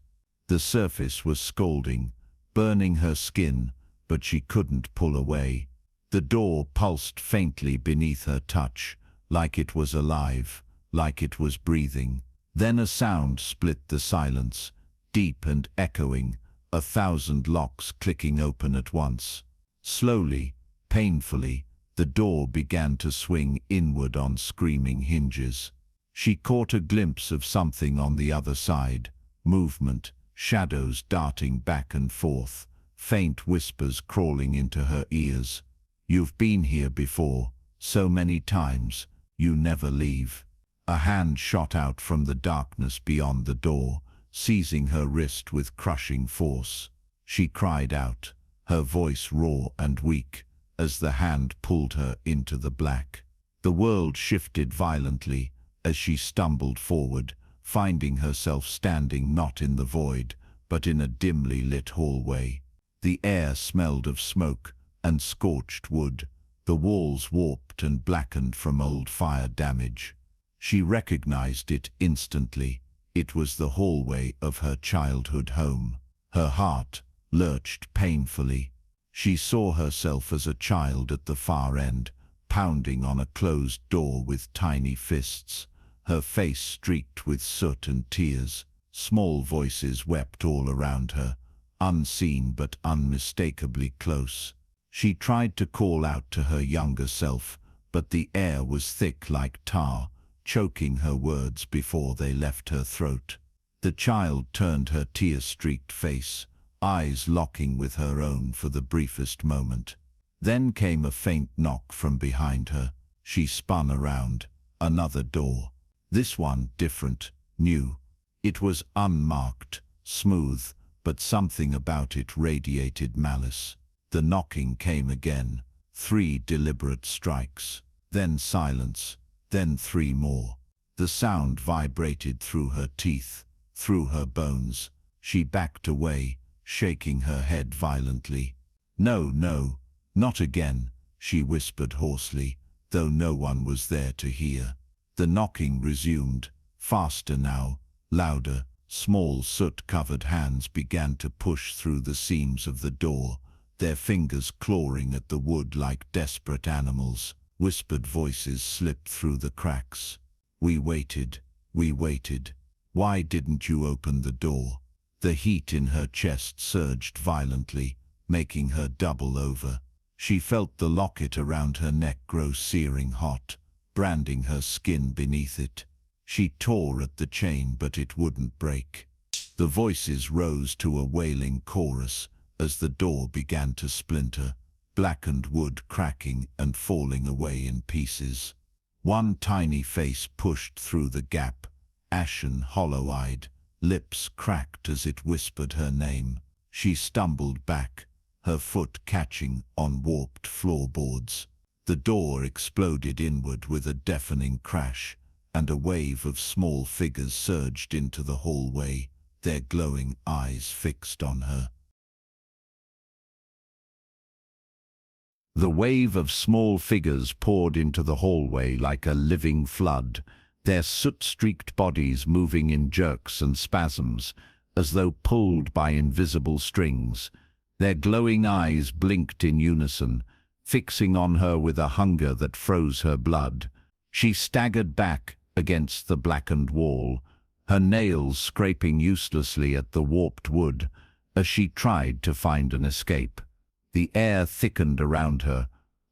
The surface was scalding, burning her skin, but she couldn't pull away. The door pulsed faintly beneath her touch, like it was alive, like it was breathing. Then a sound split the silence, deep and echoing, 1,000 locks clicking open at once. Slowly, painfully, the door began to swing inward on screaming hinges. She caught a glimpse of something on the other side, movement, shadows darting back and forth, faint whispers crawling into her ears. "You've been here before, so many times, you never leave." A hand shot out from the darkness beyond the door, seizing her wrist with crushing force. She cried out, her voice raw and weak, as the hand pulled her into the black. The world shifted violently as she stumbled forward, finding herself standing not in the void, but in a dimly lit hallway. The air smelled of smoke and scorched wood, the walls warped and blackened from old fire damage. She recognized it instantly. It was the hallway of her childhood home. Her heart lurched painfully. She saw herself as a child at the far end, pounding on a closed door with tiny fists, her face streaked with soot and tears. Small voices wept all around her, unseen but unmistakably close. She tried to call out to her younger self, but the air was thick like tar, choking her words before they left her throat. The child turned her tear-streaked face, eyes locking with her own for the briefest moment. Then came a faint knock from behind her. She spun around. Another door. This one different, new. It was unmarked, smooth, but something about it radiated malice. The knocking came again. 3 deliberate strikes. Then silence. Then 3 more. The sound vibrated through her teeth, through her bones. She backed away, shaking her head violently. "No, no, not again," she whispered hoarsely, though no one was there to hear. The knocking resumed, faster now, louder. Small soot-covered hands began to push through the seams of the door, their fingers clawing at the wood like desperate animals. Whispered voices slipped through the cracks. "We waited, we waited. Why didn't you open the door?" The heat in her chest surged violently, making her double over. She felt the locket around her neck grow searing hot, branding her skin beneath it. She tore at the chain, but it wouldn't break. The voices rose to a wailing chorus as the door began to splinter, blackened wood cracking and falling away in pieces. One tiny face pushed through the gap, ashen, hollow-eyed, lips cracked as it whispered her name. She stumbled back, her foot catching on warped floorboards. The door exploded inward with a deafening crash, and a wave of small figures surged into the hallway, their glowing eyes fixed on her. The wave of small figures poured into the hallway like a living flood, their soot-streaked bodies moving in jerks and spasms, as though pulled by invisible strings. Their glowing eyes blinked in unison, fixing on her with a hunger that froze her blood. She staggered back against the blackened wall, her nails scraping uselessly at the warped wood as she tried to find an escape. The air thickened around her,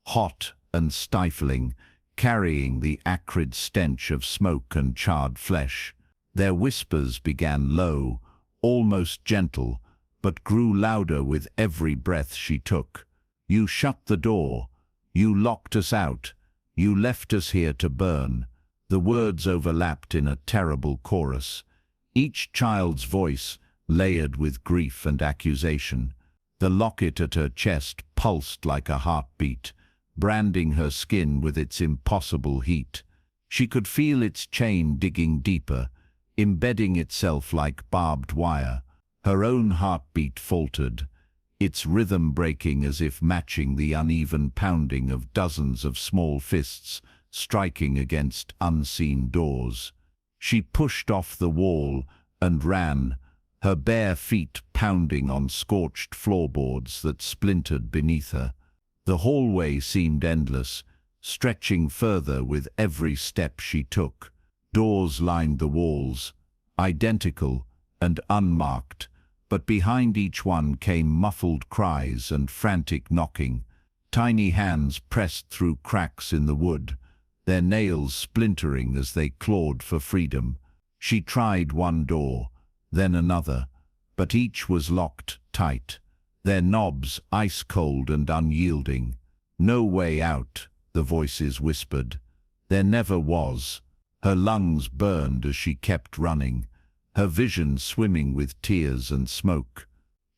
hot and stifling, carrying the acrid stench of smoke and charred flesh. Their whispers began low, almost gentle, but grew louder with every breath she took. "You shut the door. You locked us out. You left us here to burn." The words overlapped in a terrible chorus, each child's voice layered with grief and accusation. The locket at her chest pulsed like a heartbeat, branding her skin with its impossible heat. She could feel its chain digging deeper, embedding itself like barbed wire. Her own heartbeat faltered, its rhythm breaking as if matching the uneven pounding of dozens of small fists striking against unseen doors. She pushed off the wall and ran, her bare feet pounding on scorched floorboards that splintered beneath her. The hallway seemed endless, stretching further with every step she took. Doors lined the walls, identical and unmarked, but behind each one came muffled cries and frantic knocking. Tiny hands pressed through cracks in the wood, their nails splintering as they clawed for freedom. She tried one door, then another, but each was locked tight, their knobs ice-cold and unyielding. "No way out," the voices whispered. There never was. Her lungs burned as she kept running, her vision swimming with tears and smoke.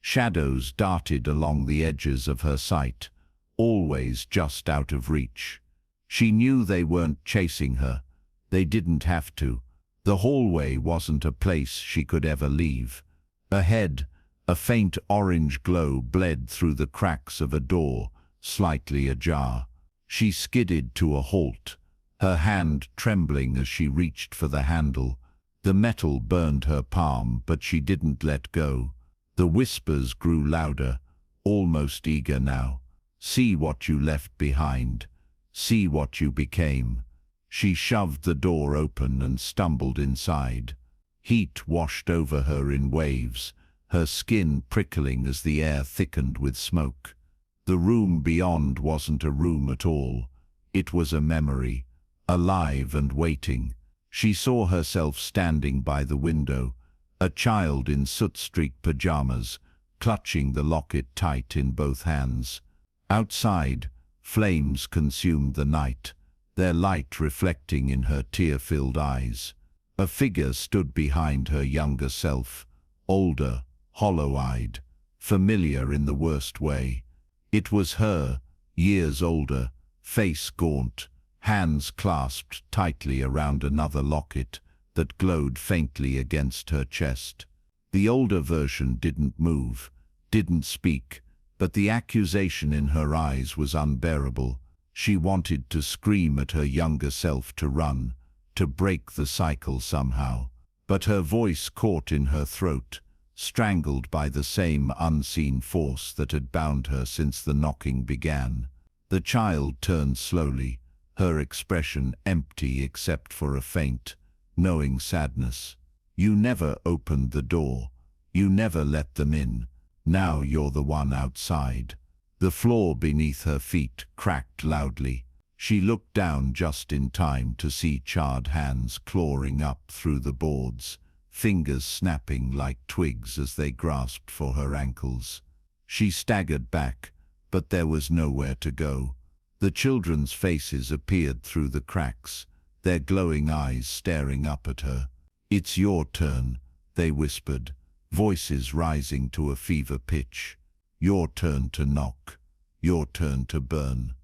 Shadows darted along the edges of her sight, always just out of reach. She knew they weren't chasing her. They didn't have to. The hallway wasn't a place she could ever leave. Ahead, a faint orange glow bled through the cracks of a door, slightly ajar. She skidded to a halt, her hand trembling as she reached for the handle. The metal burned her palm, but she didn't let go. The whispers grew louder, almost eager now. See what you left behind. See what you became. She shoved the door open and stumbled inside. Heat washed over her in waves, her skin prickling as the air thickened with smoke. The room beyond wasn't a room at all. It was a memory, alive and waiting. She saw herself standing by the window, a child in soot-streaked pajamas, clutching the locket tight in both hands. Outside, flames consumed the night, their light reflecting in her tear-filled eyes. A figure stood behind her younger self, older, hollow-eyed, familiar in the worst way. It was her, years older, face gaunt, hands clasped tightly around another locket that glowed faintly against her chest. The older version didn't move, didn't speak, but the accusation in her eyes was unbearable. She wanted to scream at her younger self to run, to break the cycle somehow. But her voice caught in her throat, strangled by the same unseen force that had bound her since the knocking began. The child turned slowly, her expression empty except for a faint, knowing sadness. You never opened the door. You never let them in. Now you're the one outside. The floor beneath her feet cracked loudly. She looked down just in time to see charred hands clawing up through the boards, fingers snapping like twigs as they grasped for her ankles. She staggered back, but there was nowhere to go. The children's faces appeared through the cracks, their glowing eyes staring up at her. "It's your turn," they whispered, voices rising to a fever pitch. "Your turn to knock. Your turn to burn."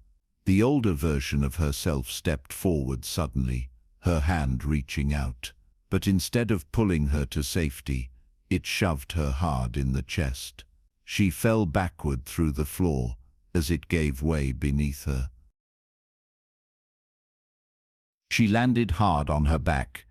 The older version of herself stepped forward suddenly, her hand reaching out. But instead of pulling her to safety, it shoved her hard in the chest. She fell backward through the floor as it gave way beneath her. She landed hard on her back.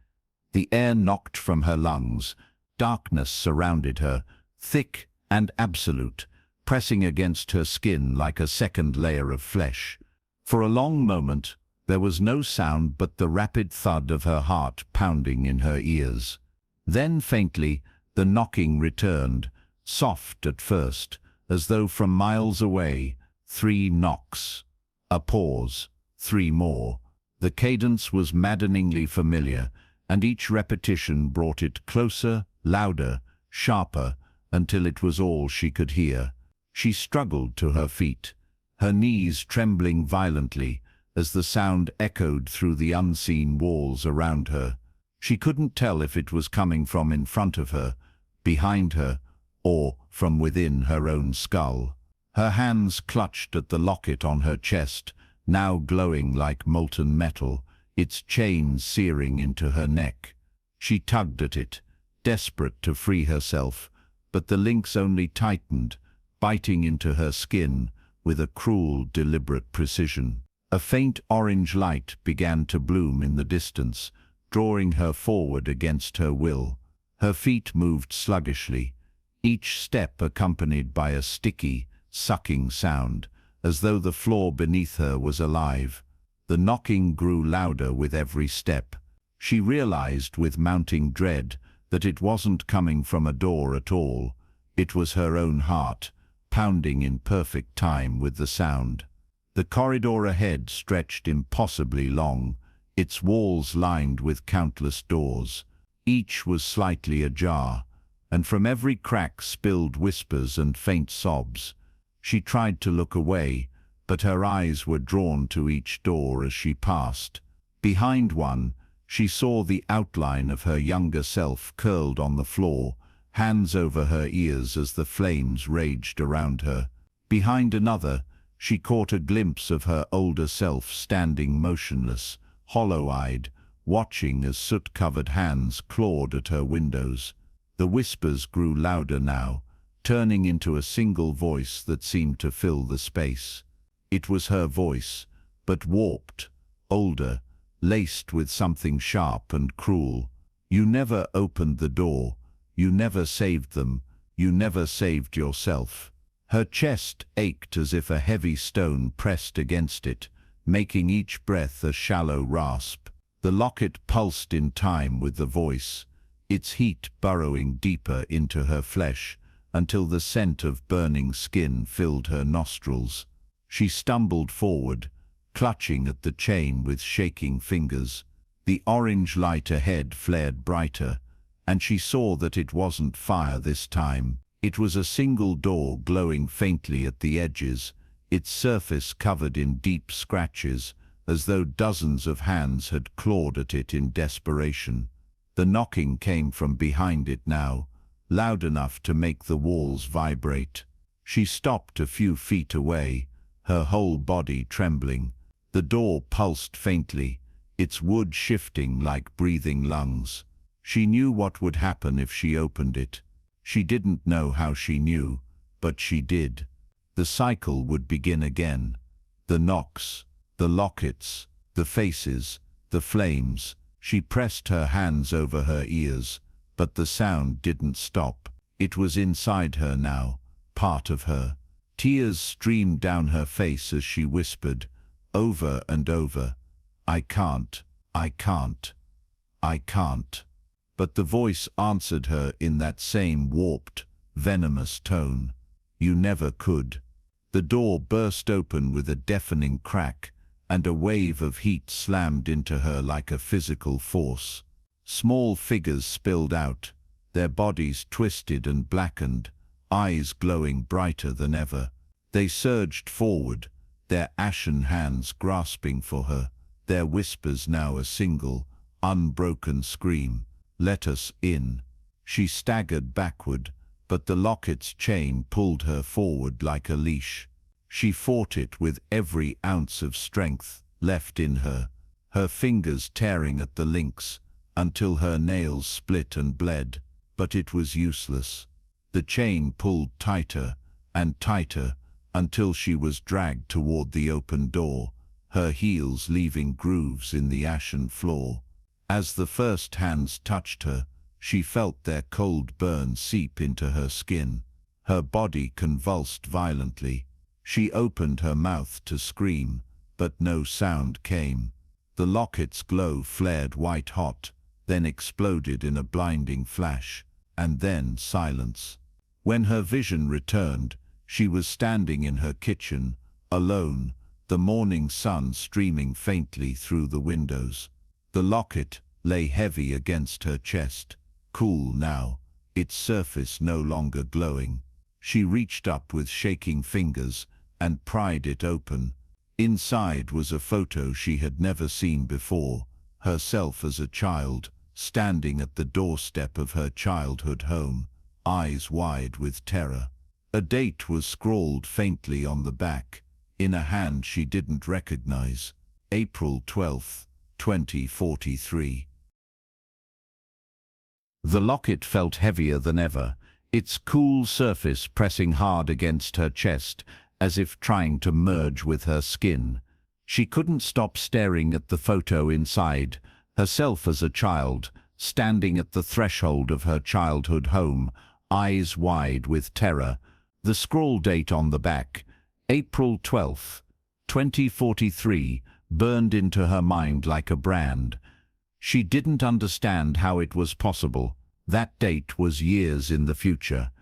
The air knocked from her lungs. Darkness surrounded her, thick and absolute, pressing against her skin like a second layer of flesh. For a long moment, there was no sound but the rapid thud of her heart pounding in her ears. Then faintly, the knocking returned, soft at first, as though from miles away. 3 knocks. A pause. 3 more. The cadence was maddeningly familiar, and each repetition brought it closer, louder, sharper, until it was all she could hear. She struggled to her feet, her knees trembling violently as the sound echoed through the unseen walls around her. She couldn't tell if it was coming from in front of her, behind her, or from within her own skull. Her hands clutched at the locket on her chest, now glowing like molten metal, its chains searing into her neck. She tugged at it, desperate to free herself, but the links only tightened, biting into her skin with a cruel, deliberate precision. A faint orange light began to bloom in the distance, drawing her forward against her will. Her feet moved sluggishly, each step accompanied by a sticky, sucking sound, as though the floor beneath her was alive. The knocking grew louder with every step. She realized with mounting dread that it wasn't coming from a door at all. It was her own heart, pounding in perfect time with the sound. The corridor ahead stretched impossibly long, its walls lined with countless doors. Each was slightly ajar, and from every crack spilled whispers and faint sobs. She tried to look away, but her eyes were drawn to each door as she passed. Behind one, She saw the outline of her younger self curled on the floor, hands over her ears as the flames raged around her. Behind another, she caught a glimpse of her older self standing motionless, hollow-eyed, watching as soot-covered hands clawed at her windows. The whispers grew louder now, turning into a single voice that seemed to fill the space. It was her voice, but warped, older, laced with something sharp and cruel. You never opened the door. You never saved them. You never saved yourself. Her chest ached as if a heavy stone pressed against it, making each breath a shallow rasp. The locket pulsed in time with the voice, its heat burrowing deeper into her flesh until the scent of burning skin filled her nostrils. She stumbled forward, clutching at the chain with shaking fingers. The orange light ahead flared brighter, and she saw that it wasn't fire this time. It was a single door glowing faintly at the edges, its surface covered in deep scratches, as though dozens of hands had clawed at it in desperation. The knocking came from behind it now, loud enough to make the walls vibrate. She stopped a few feet away, her whole body trembling. The door pulsed faintly, its wood shifting like breathing lungs. She knew what would happen if she opened it. She didn't know how she knew, but she did. The cycle would begin again. The knocks, the lockets, the faces, the flames. She pressed her hands over her ears, but the sound didn't stop. It was inside her now, part of her. Tears streamed down her face as she whispered, over and over, "I can't, I can't, I can't." But the voice answered her in that same warped, venomous tone. "You never could." The door burst open with a deafening crack, and a wave of heat slammed into her like a physical force. Small figures spilled out, their bodies twisted and blackened, eyes glowing brighter than ever. They surged forward, their ashen hands grasping for her, their whispers now a single, unbroken scream. "Let us in." She staggered backward, but the locket's chain pulled her forward like a leash. She fought it with every ounce of strength left in her, her fingers tearing at the links until her nails split and bled. But it was useless. The chain pulled tighter and tighter until she was dragged toward the open door, her heels leaving grooves in the ashen floor. As the first hands touched her, she felt their cold burn seep into her skin. Her body convulsed violently. She opened her mouth to scream, but no sound came. The locket's glow flared white-hot, then exploded in a blinding flash, and then silence. When her vision returned, she was standing in her kitchen, alone, the morning sun streaming faintly through the windows. The locket lay heavy against her chest, cool now, its surface no longer glowing. She reached up with shaking fingers and pried it open. Inside was a photo she had never seen before, herself as a child, standing at the doorstep of her childhood home, eyes wide with terror. A date was scrawled faintly on the back, in a hand she didn't recognize. April 12th, 2043. The locket felt heavier than ever, its cool surface pressing hard against her chest, as if trying to merge with her skin. She couldn't stop staring at the photo inside, herself as a child, standing at the threshold of her childhood home, eyes wide with terror. The scroll date on the back, April 12th, 2043, burned into her mind like a brand. She didn't understand how it was possible. That date was years in the future.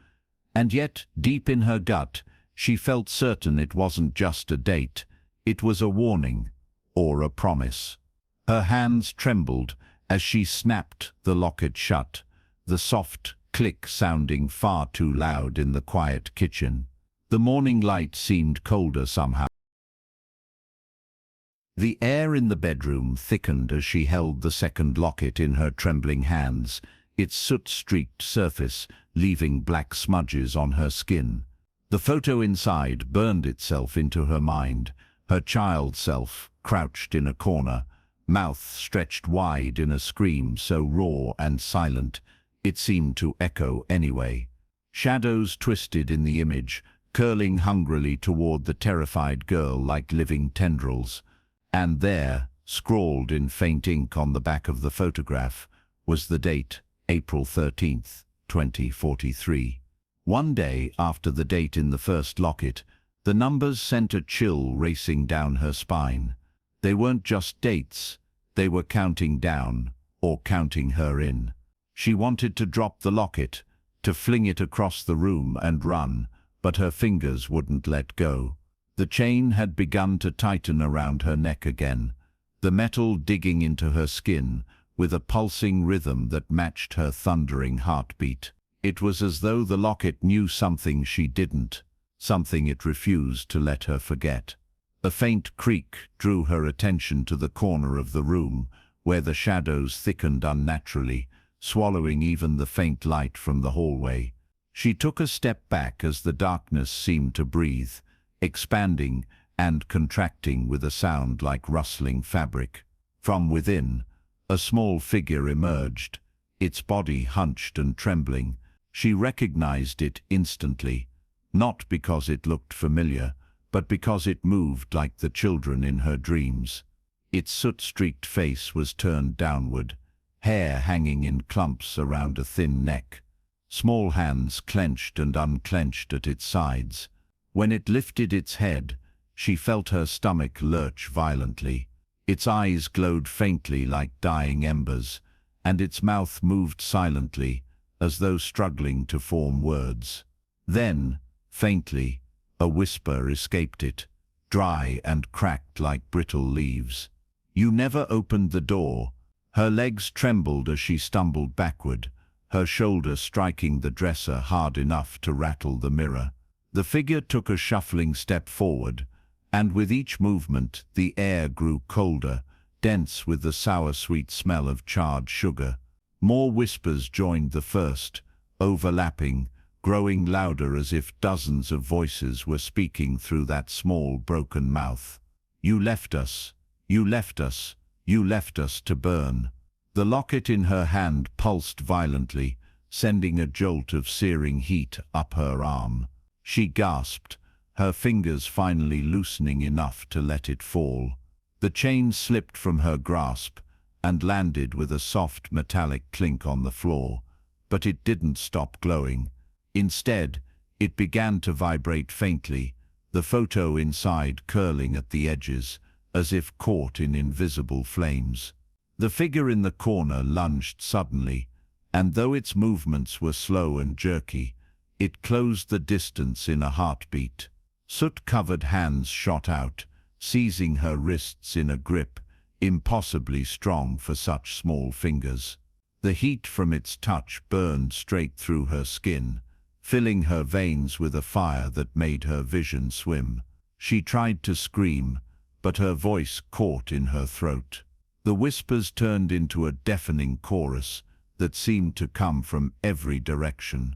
And yet, deep in her gut, she felt certain it wasn't just a date. It was a warning, or a promise. Her hands trembled as she snapped the locket shut, the soft click sounding far too loud in the quiet kitchen. The morning light seemed colder somehow. The air in the bedroom thickened as she held the second locket in her trembling hands, its soot-streaked surface leaving black smudges on her skin. The photo inside burned itself into her mind, her child self crouched in a corner, mouth stretched wide in a scream so raw and silent it seemed to echo anyway. Shadows twisted in the image, curling hungrily toward the terrified girl like living tendrils. And there, scrawled in faint ink on the back of the photograph, was the date, April 13th, 2043. One day after the date in the first locket, the numbers sent a chill racing down her spine. They weren't just dates, they were counting down, or counting her in. She wanted to drop the locket, to fling it across the room and run, but her fingers wouldn't let go. The chain had begun to tighten around her neck again, the metal digging into her skin with a pulsing rhythm that matched her thundering heartbeat. It was as though the locket knew something she didn't, something it refused to let her forget. A faint creak drew her attention to the corner of the room, where the shadows thickened unnaturally, swallowing even the faint light from the hallway. She took a step back as the darkness seemed to breathe, expanding and contracting with a sound like rustling fabric. From within, a small figure emerged, its body hunched and trembling. She recognized it instantly, not because it looked familiar, but because it moved like the children in her dreams. Its soot-streaked face was turned downward, hair hanging in clumps around a thin neck. Small hands clenched and unclenched at its sides. When it lifted its head, she felt her stomach lurch violently. Its eyes glowed faintly like dying embers, and its mouth moved silently, as though struggling to form words. Then, faintly, a whisper escaped it, dry and cracked like brittle leaves. "You never opened the door." Her legs trembled as she stumbled backward, her shoulder striking the dresser hard enough to rattle the mirror. The figure took a shuffling step forward, and with each movement the air grew colder, dense with the sour-sweet smell of charred sugar. More whispers joined the first, overlapping, growing louder as if dozens of voices were speaking through that small, broken mouth. "You left us. You left us. You left us to burn." The locket in her hand pulsed violently, sending a jolt of searing heat up her arm. She gasped, her fingers finally loosening enough to let it fall. The chain slipped from her grasp and landed with a soft metallic clink on the floor, but it didn't stop glowing. Instead, it began to vibrate faintly, the photo inside curling at the edges, as if caught in invisible flames. The figure in the corner lunged suddenly, and though its movements were slow and jerky, it closed the distance in a heartbeat. Soot-covered hands shot out, seizing her wrists in a grip impossibly strong for such small fingers. The heat from its touch burned straight through her skin, filling her veins with a fire that made her vision swim. She tried to scream, but her voice caught in her throat. The whispers turned into a deafening chorus that seemed to come from every direction.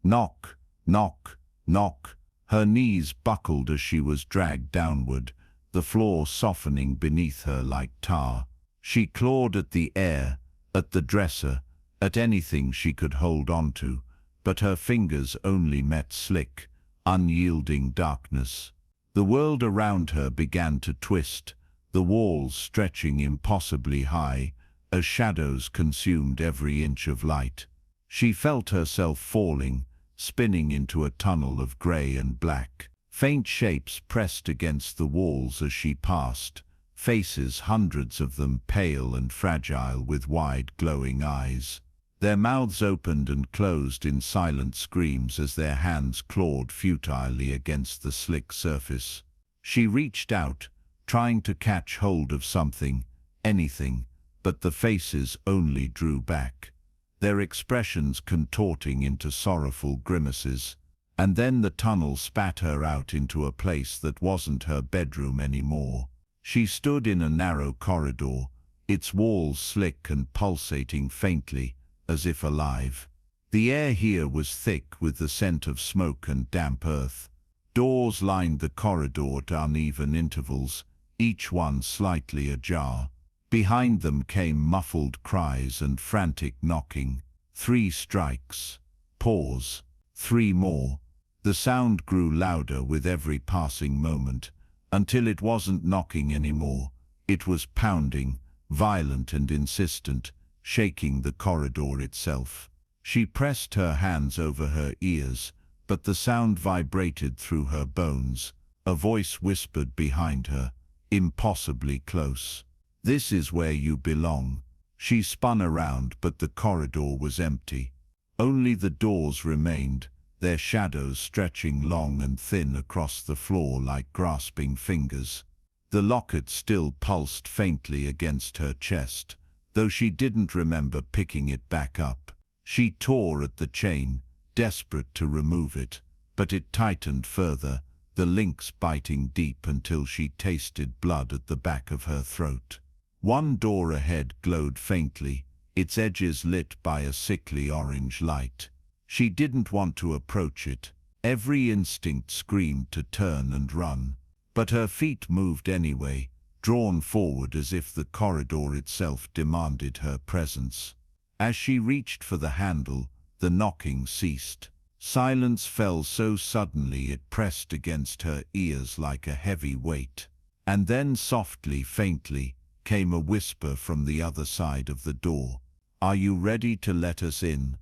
Knock, knock, knock. Her knees buckled as she was dragged downward, the floor softening beneath her like tar. She clawed at the air, at the dresser, at anything she could hold onto, but her fingers only met slick, unyielding darkness. The world around her began to twist, the walls stretching impossibly high, as shadows consumed every inch of light. She felt herself falling, spinning into a tunnel of grey and black. Faint shapes pressed against the walls as she passed, faces, hundreds of them pale and fragile with wide glowing eyes. Their mouths opened and closed in silent screams as their hands clawed futilely against the slick surface. She reached out, trying to catch hold of something, anything, but the faces only drew back, their expressions contorting into sorrowful grimaces. And then the tunnel spat her out into a place that wasn't her bedroom anymore. She stood in a narrow corridor, its walls slick and pulsating faintly, as if alive. The air here was thick with the scent of smoke and damp earth. Doors lined the corridor at uneven intervals, each one slightly ajar. Behind them came muffled cries and frantic knocking. 3 strikes. Pause. 3 more. The sound grew louder with every passing moment, until it wasn't knocking anymore. It was pounding, violent and insistent, shaking the corridor itself. She pressed her hands over her ears, but the sound vibrated through her bones. A voice whispered behind her, impossibly close. "This is where you belong." She spun around, but the corridor was empty. Only the doors remained, their shadows stretching long and thin across the floor like grasping fingers. The locket still pulsed faintly against her chest, though she didn't remember picking it back up. She tore at the chain, desperate to remove it, but it tightened further, the links biting deep until she tasted blood at the back of her throat. One door ahead glowed faintly, its edges lit by a sickly orange light. She didn't want to approach it. Every instinct screamed to turn and run. But her feet moved anyway, drawn forward as if the corridor itself demanded her presence. As she reached for the handle, the knocking ceased. Silence fell so suddenly it pressed against her ears like a heavy weight. And then softly, faintly, came a whisper from the other side of the door. "Are you ready to let us in?"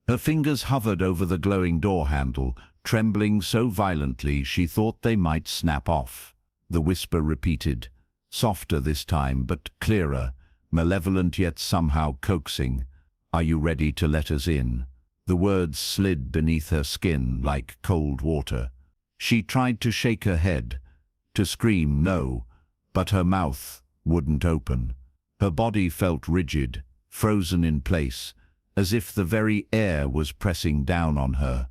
Her fingers hovered over the glowing door handle, trembling so violently she thought they might snap off. The whisper repeated, softer this time but clearer, malevolent yet somehow coaxing. "Are you ready to let us in?" The words slid beneath her skin like cold water. She tried to shake her head, to scream no, but her mouth wouldn't open. Her body felt rigid, frozen in place, as if the very air was pressing down on her.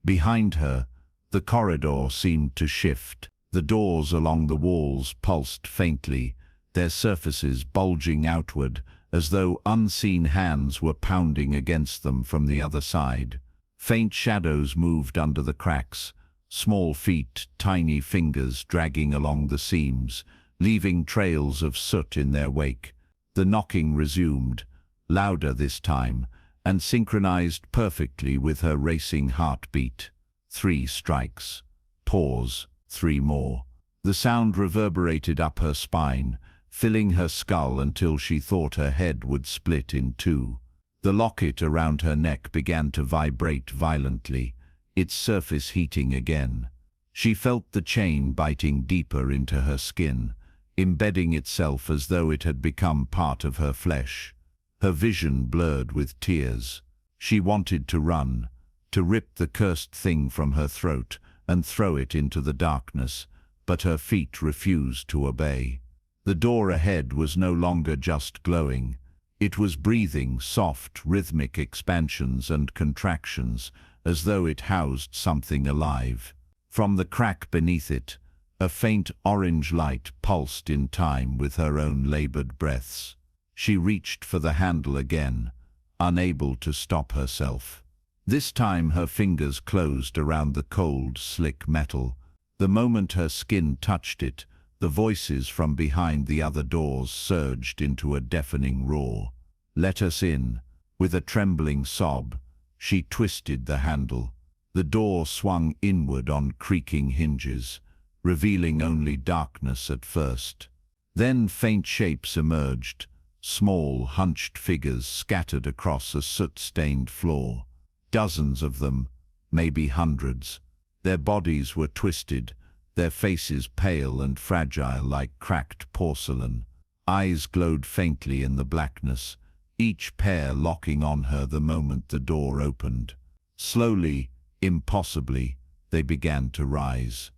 Behind her, the corridor seemed to shift. The doors along the walls pulsed faintly, their surfaces bulging outward, as though unseen hands were pounding against them from the other side. Faint shadows moved under the cracks, small feet, tiny fingers dragging along the seams, leaving trails of soot in their wake. The knocking resumed, louder this time, and synchronized perfectly with her racing heartbeat. 3 strikes. Pause. 3 more. The sound reverberated up her spine, filling her skull until she thought her head would split in 2. The locket around her neck began to vibrate violently, its surface heating again. She felt the chain biting deeper into her skin, embedding itself as though it had become part of her flesh. Her vision blurred with tears. She wanted to run, to rip the cursed thing from her throat and throw it into the darkness, but her feet refused to obey. The door ahead was no longer just glowing. It was breathing soft, rhythmic expansions and contractions, as though it housed something alive. From the crack beneath it, a faint orange light pulsed in time with her own labored breaths. She reached for the handle again, unable to stop herself. This time her fingers closed around the cold, slick metal. The moment her skin touched it, the voices from behind the other doors surged into a deafening roar. "Let us in." With a trembling sob, she twisted the handle. The door swung inward on creaking hinges, revealing only darkness at first. Then faint shapes emerged, small, hunched figures scattered across a soot-stained floor. Dozens of them, maybe hundreds. Their bodies were twisted, their faces pale and fragile like cracked porcelain. Eyes glowed faintly in the blackness, each pair locking on her the moment the door opened. Slowly, impossibly, they began to rise.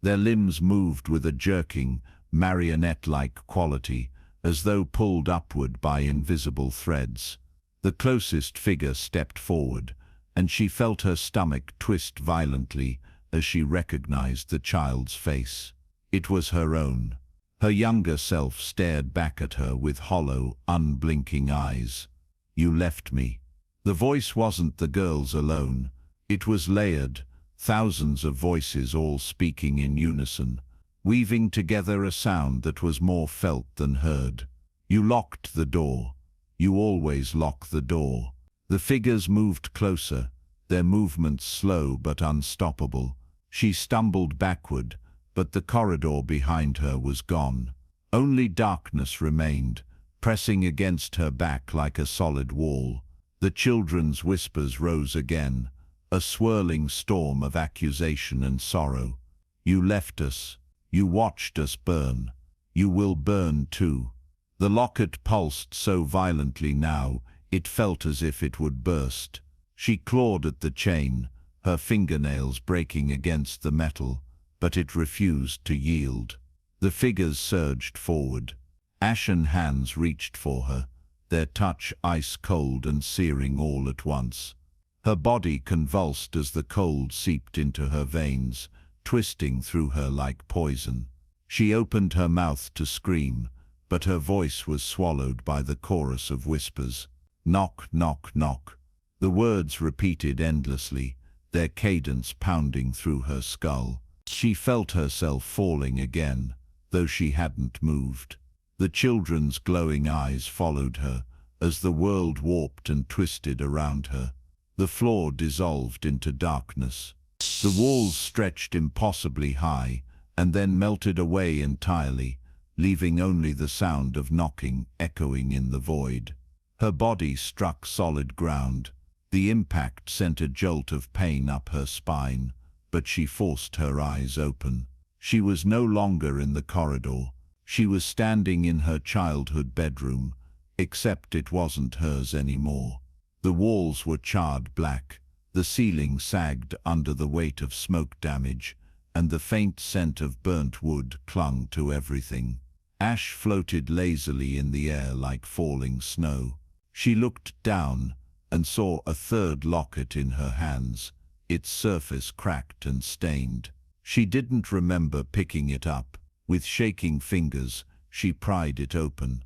Their limbs moved with a jerking, marionette-like quality, as though pulled upward by invisible threads. The closest figure stepped forward, and she felt her stomach twist violently as she recognized the child's face. It was her own. Her younger self stared back at her with hollow, unblinking eyes. "You left me." The voice wasn't the girl's alone. It was layered, thousands of voices all speaking in unison, weaving together a sound that was more felt than heard. "You locked the door. You always lock the door." The figures moved closer, their movements slow but unstoppable. She stumbled backward, but the corridor behind her was gone. Only darkness remained, pressing against her back like a solid wall. The children's whispers rose again, a swirling storm of accusation and sorrow. "You left us. You watched us burn. You will burn too." The locket pulsed so violently now, it felt as if it would burst. She clawed at the chain, her fingernails breaking against the metal, but it refused to yield. The figures surged forward. Ashen hands reached for her, their touch ice-cold and searing all at once. Her body convulsed as the cold seeped into her veins, twisting through her like poison. She opened her mouth to scream, but her voice was swallowed by the chorus of whispers. "Knock, knock, knock." The words repeated endlessly, their cadence pounding through her skull. She felt herself falling again, though she hadn't moved. The children's glowing eyes followed her, as the world warped and twisted around her. The floor dissolved into darkness. The walls stretched impossibly high, and then melted away entirely, leaving only the sound of knocking echoing in the void. Her body struck solid ground. The impact sent a jolt of pain up her spine, but she forced her eyes open. She was no longer in the corridor. She was standing in her childhood bedroom, except it wasn't hers anymore. The walls were charred black, the ceiling sagged under the weight of smoke damage, and the faint scent of burnt wood clung to everything. Ash floated lazily in the air like falling snow. She looked down and saw a third locket in her hands, its surface cracked and stained. She didn't remember picking it up. With shaking fingers, she pried it open.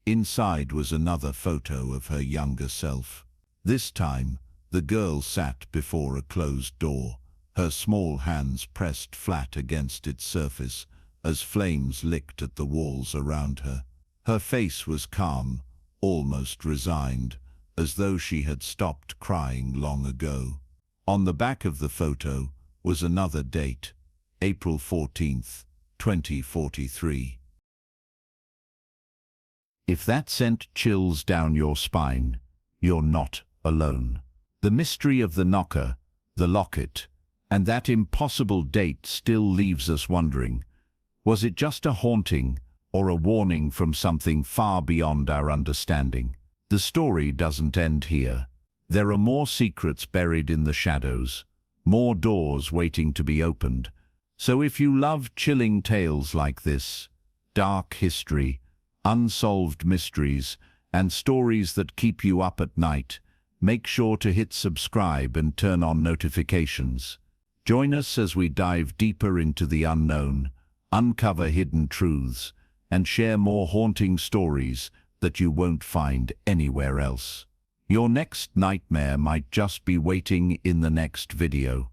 Inside was another photo of her younger self. This time, the girl sat before a closed door, her small hands pressed flat against its surface as flames licked at the walls around her. Her face was calm, almost resigned, as though she had stopped crying long ago. On the back of the photo was another date, April 14th, 2043. If that sent chills down your spine, you're not alone. The mystery of the knocker, the locket, and that impossible date still leaves us wondering, was it just a haunting or a warning from something far beyond our understanding? The story doesn't end here. There are more secrets buried in the shadows, more doors waiting to be opened. So if you love chilling tales like this, dark history, unsolved mysteries, and stories that keep you up at night, make sure to hit subscribe and turn on notifications. Join us as we dive deeper into the unknown, uncover hidden truths, and share more haunting stories that you won't find anywhere else. Your next nightmare might just be waiting in the next video.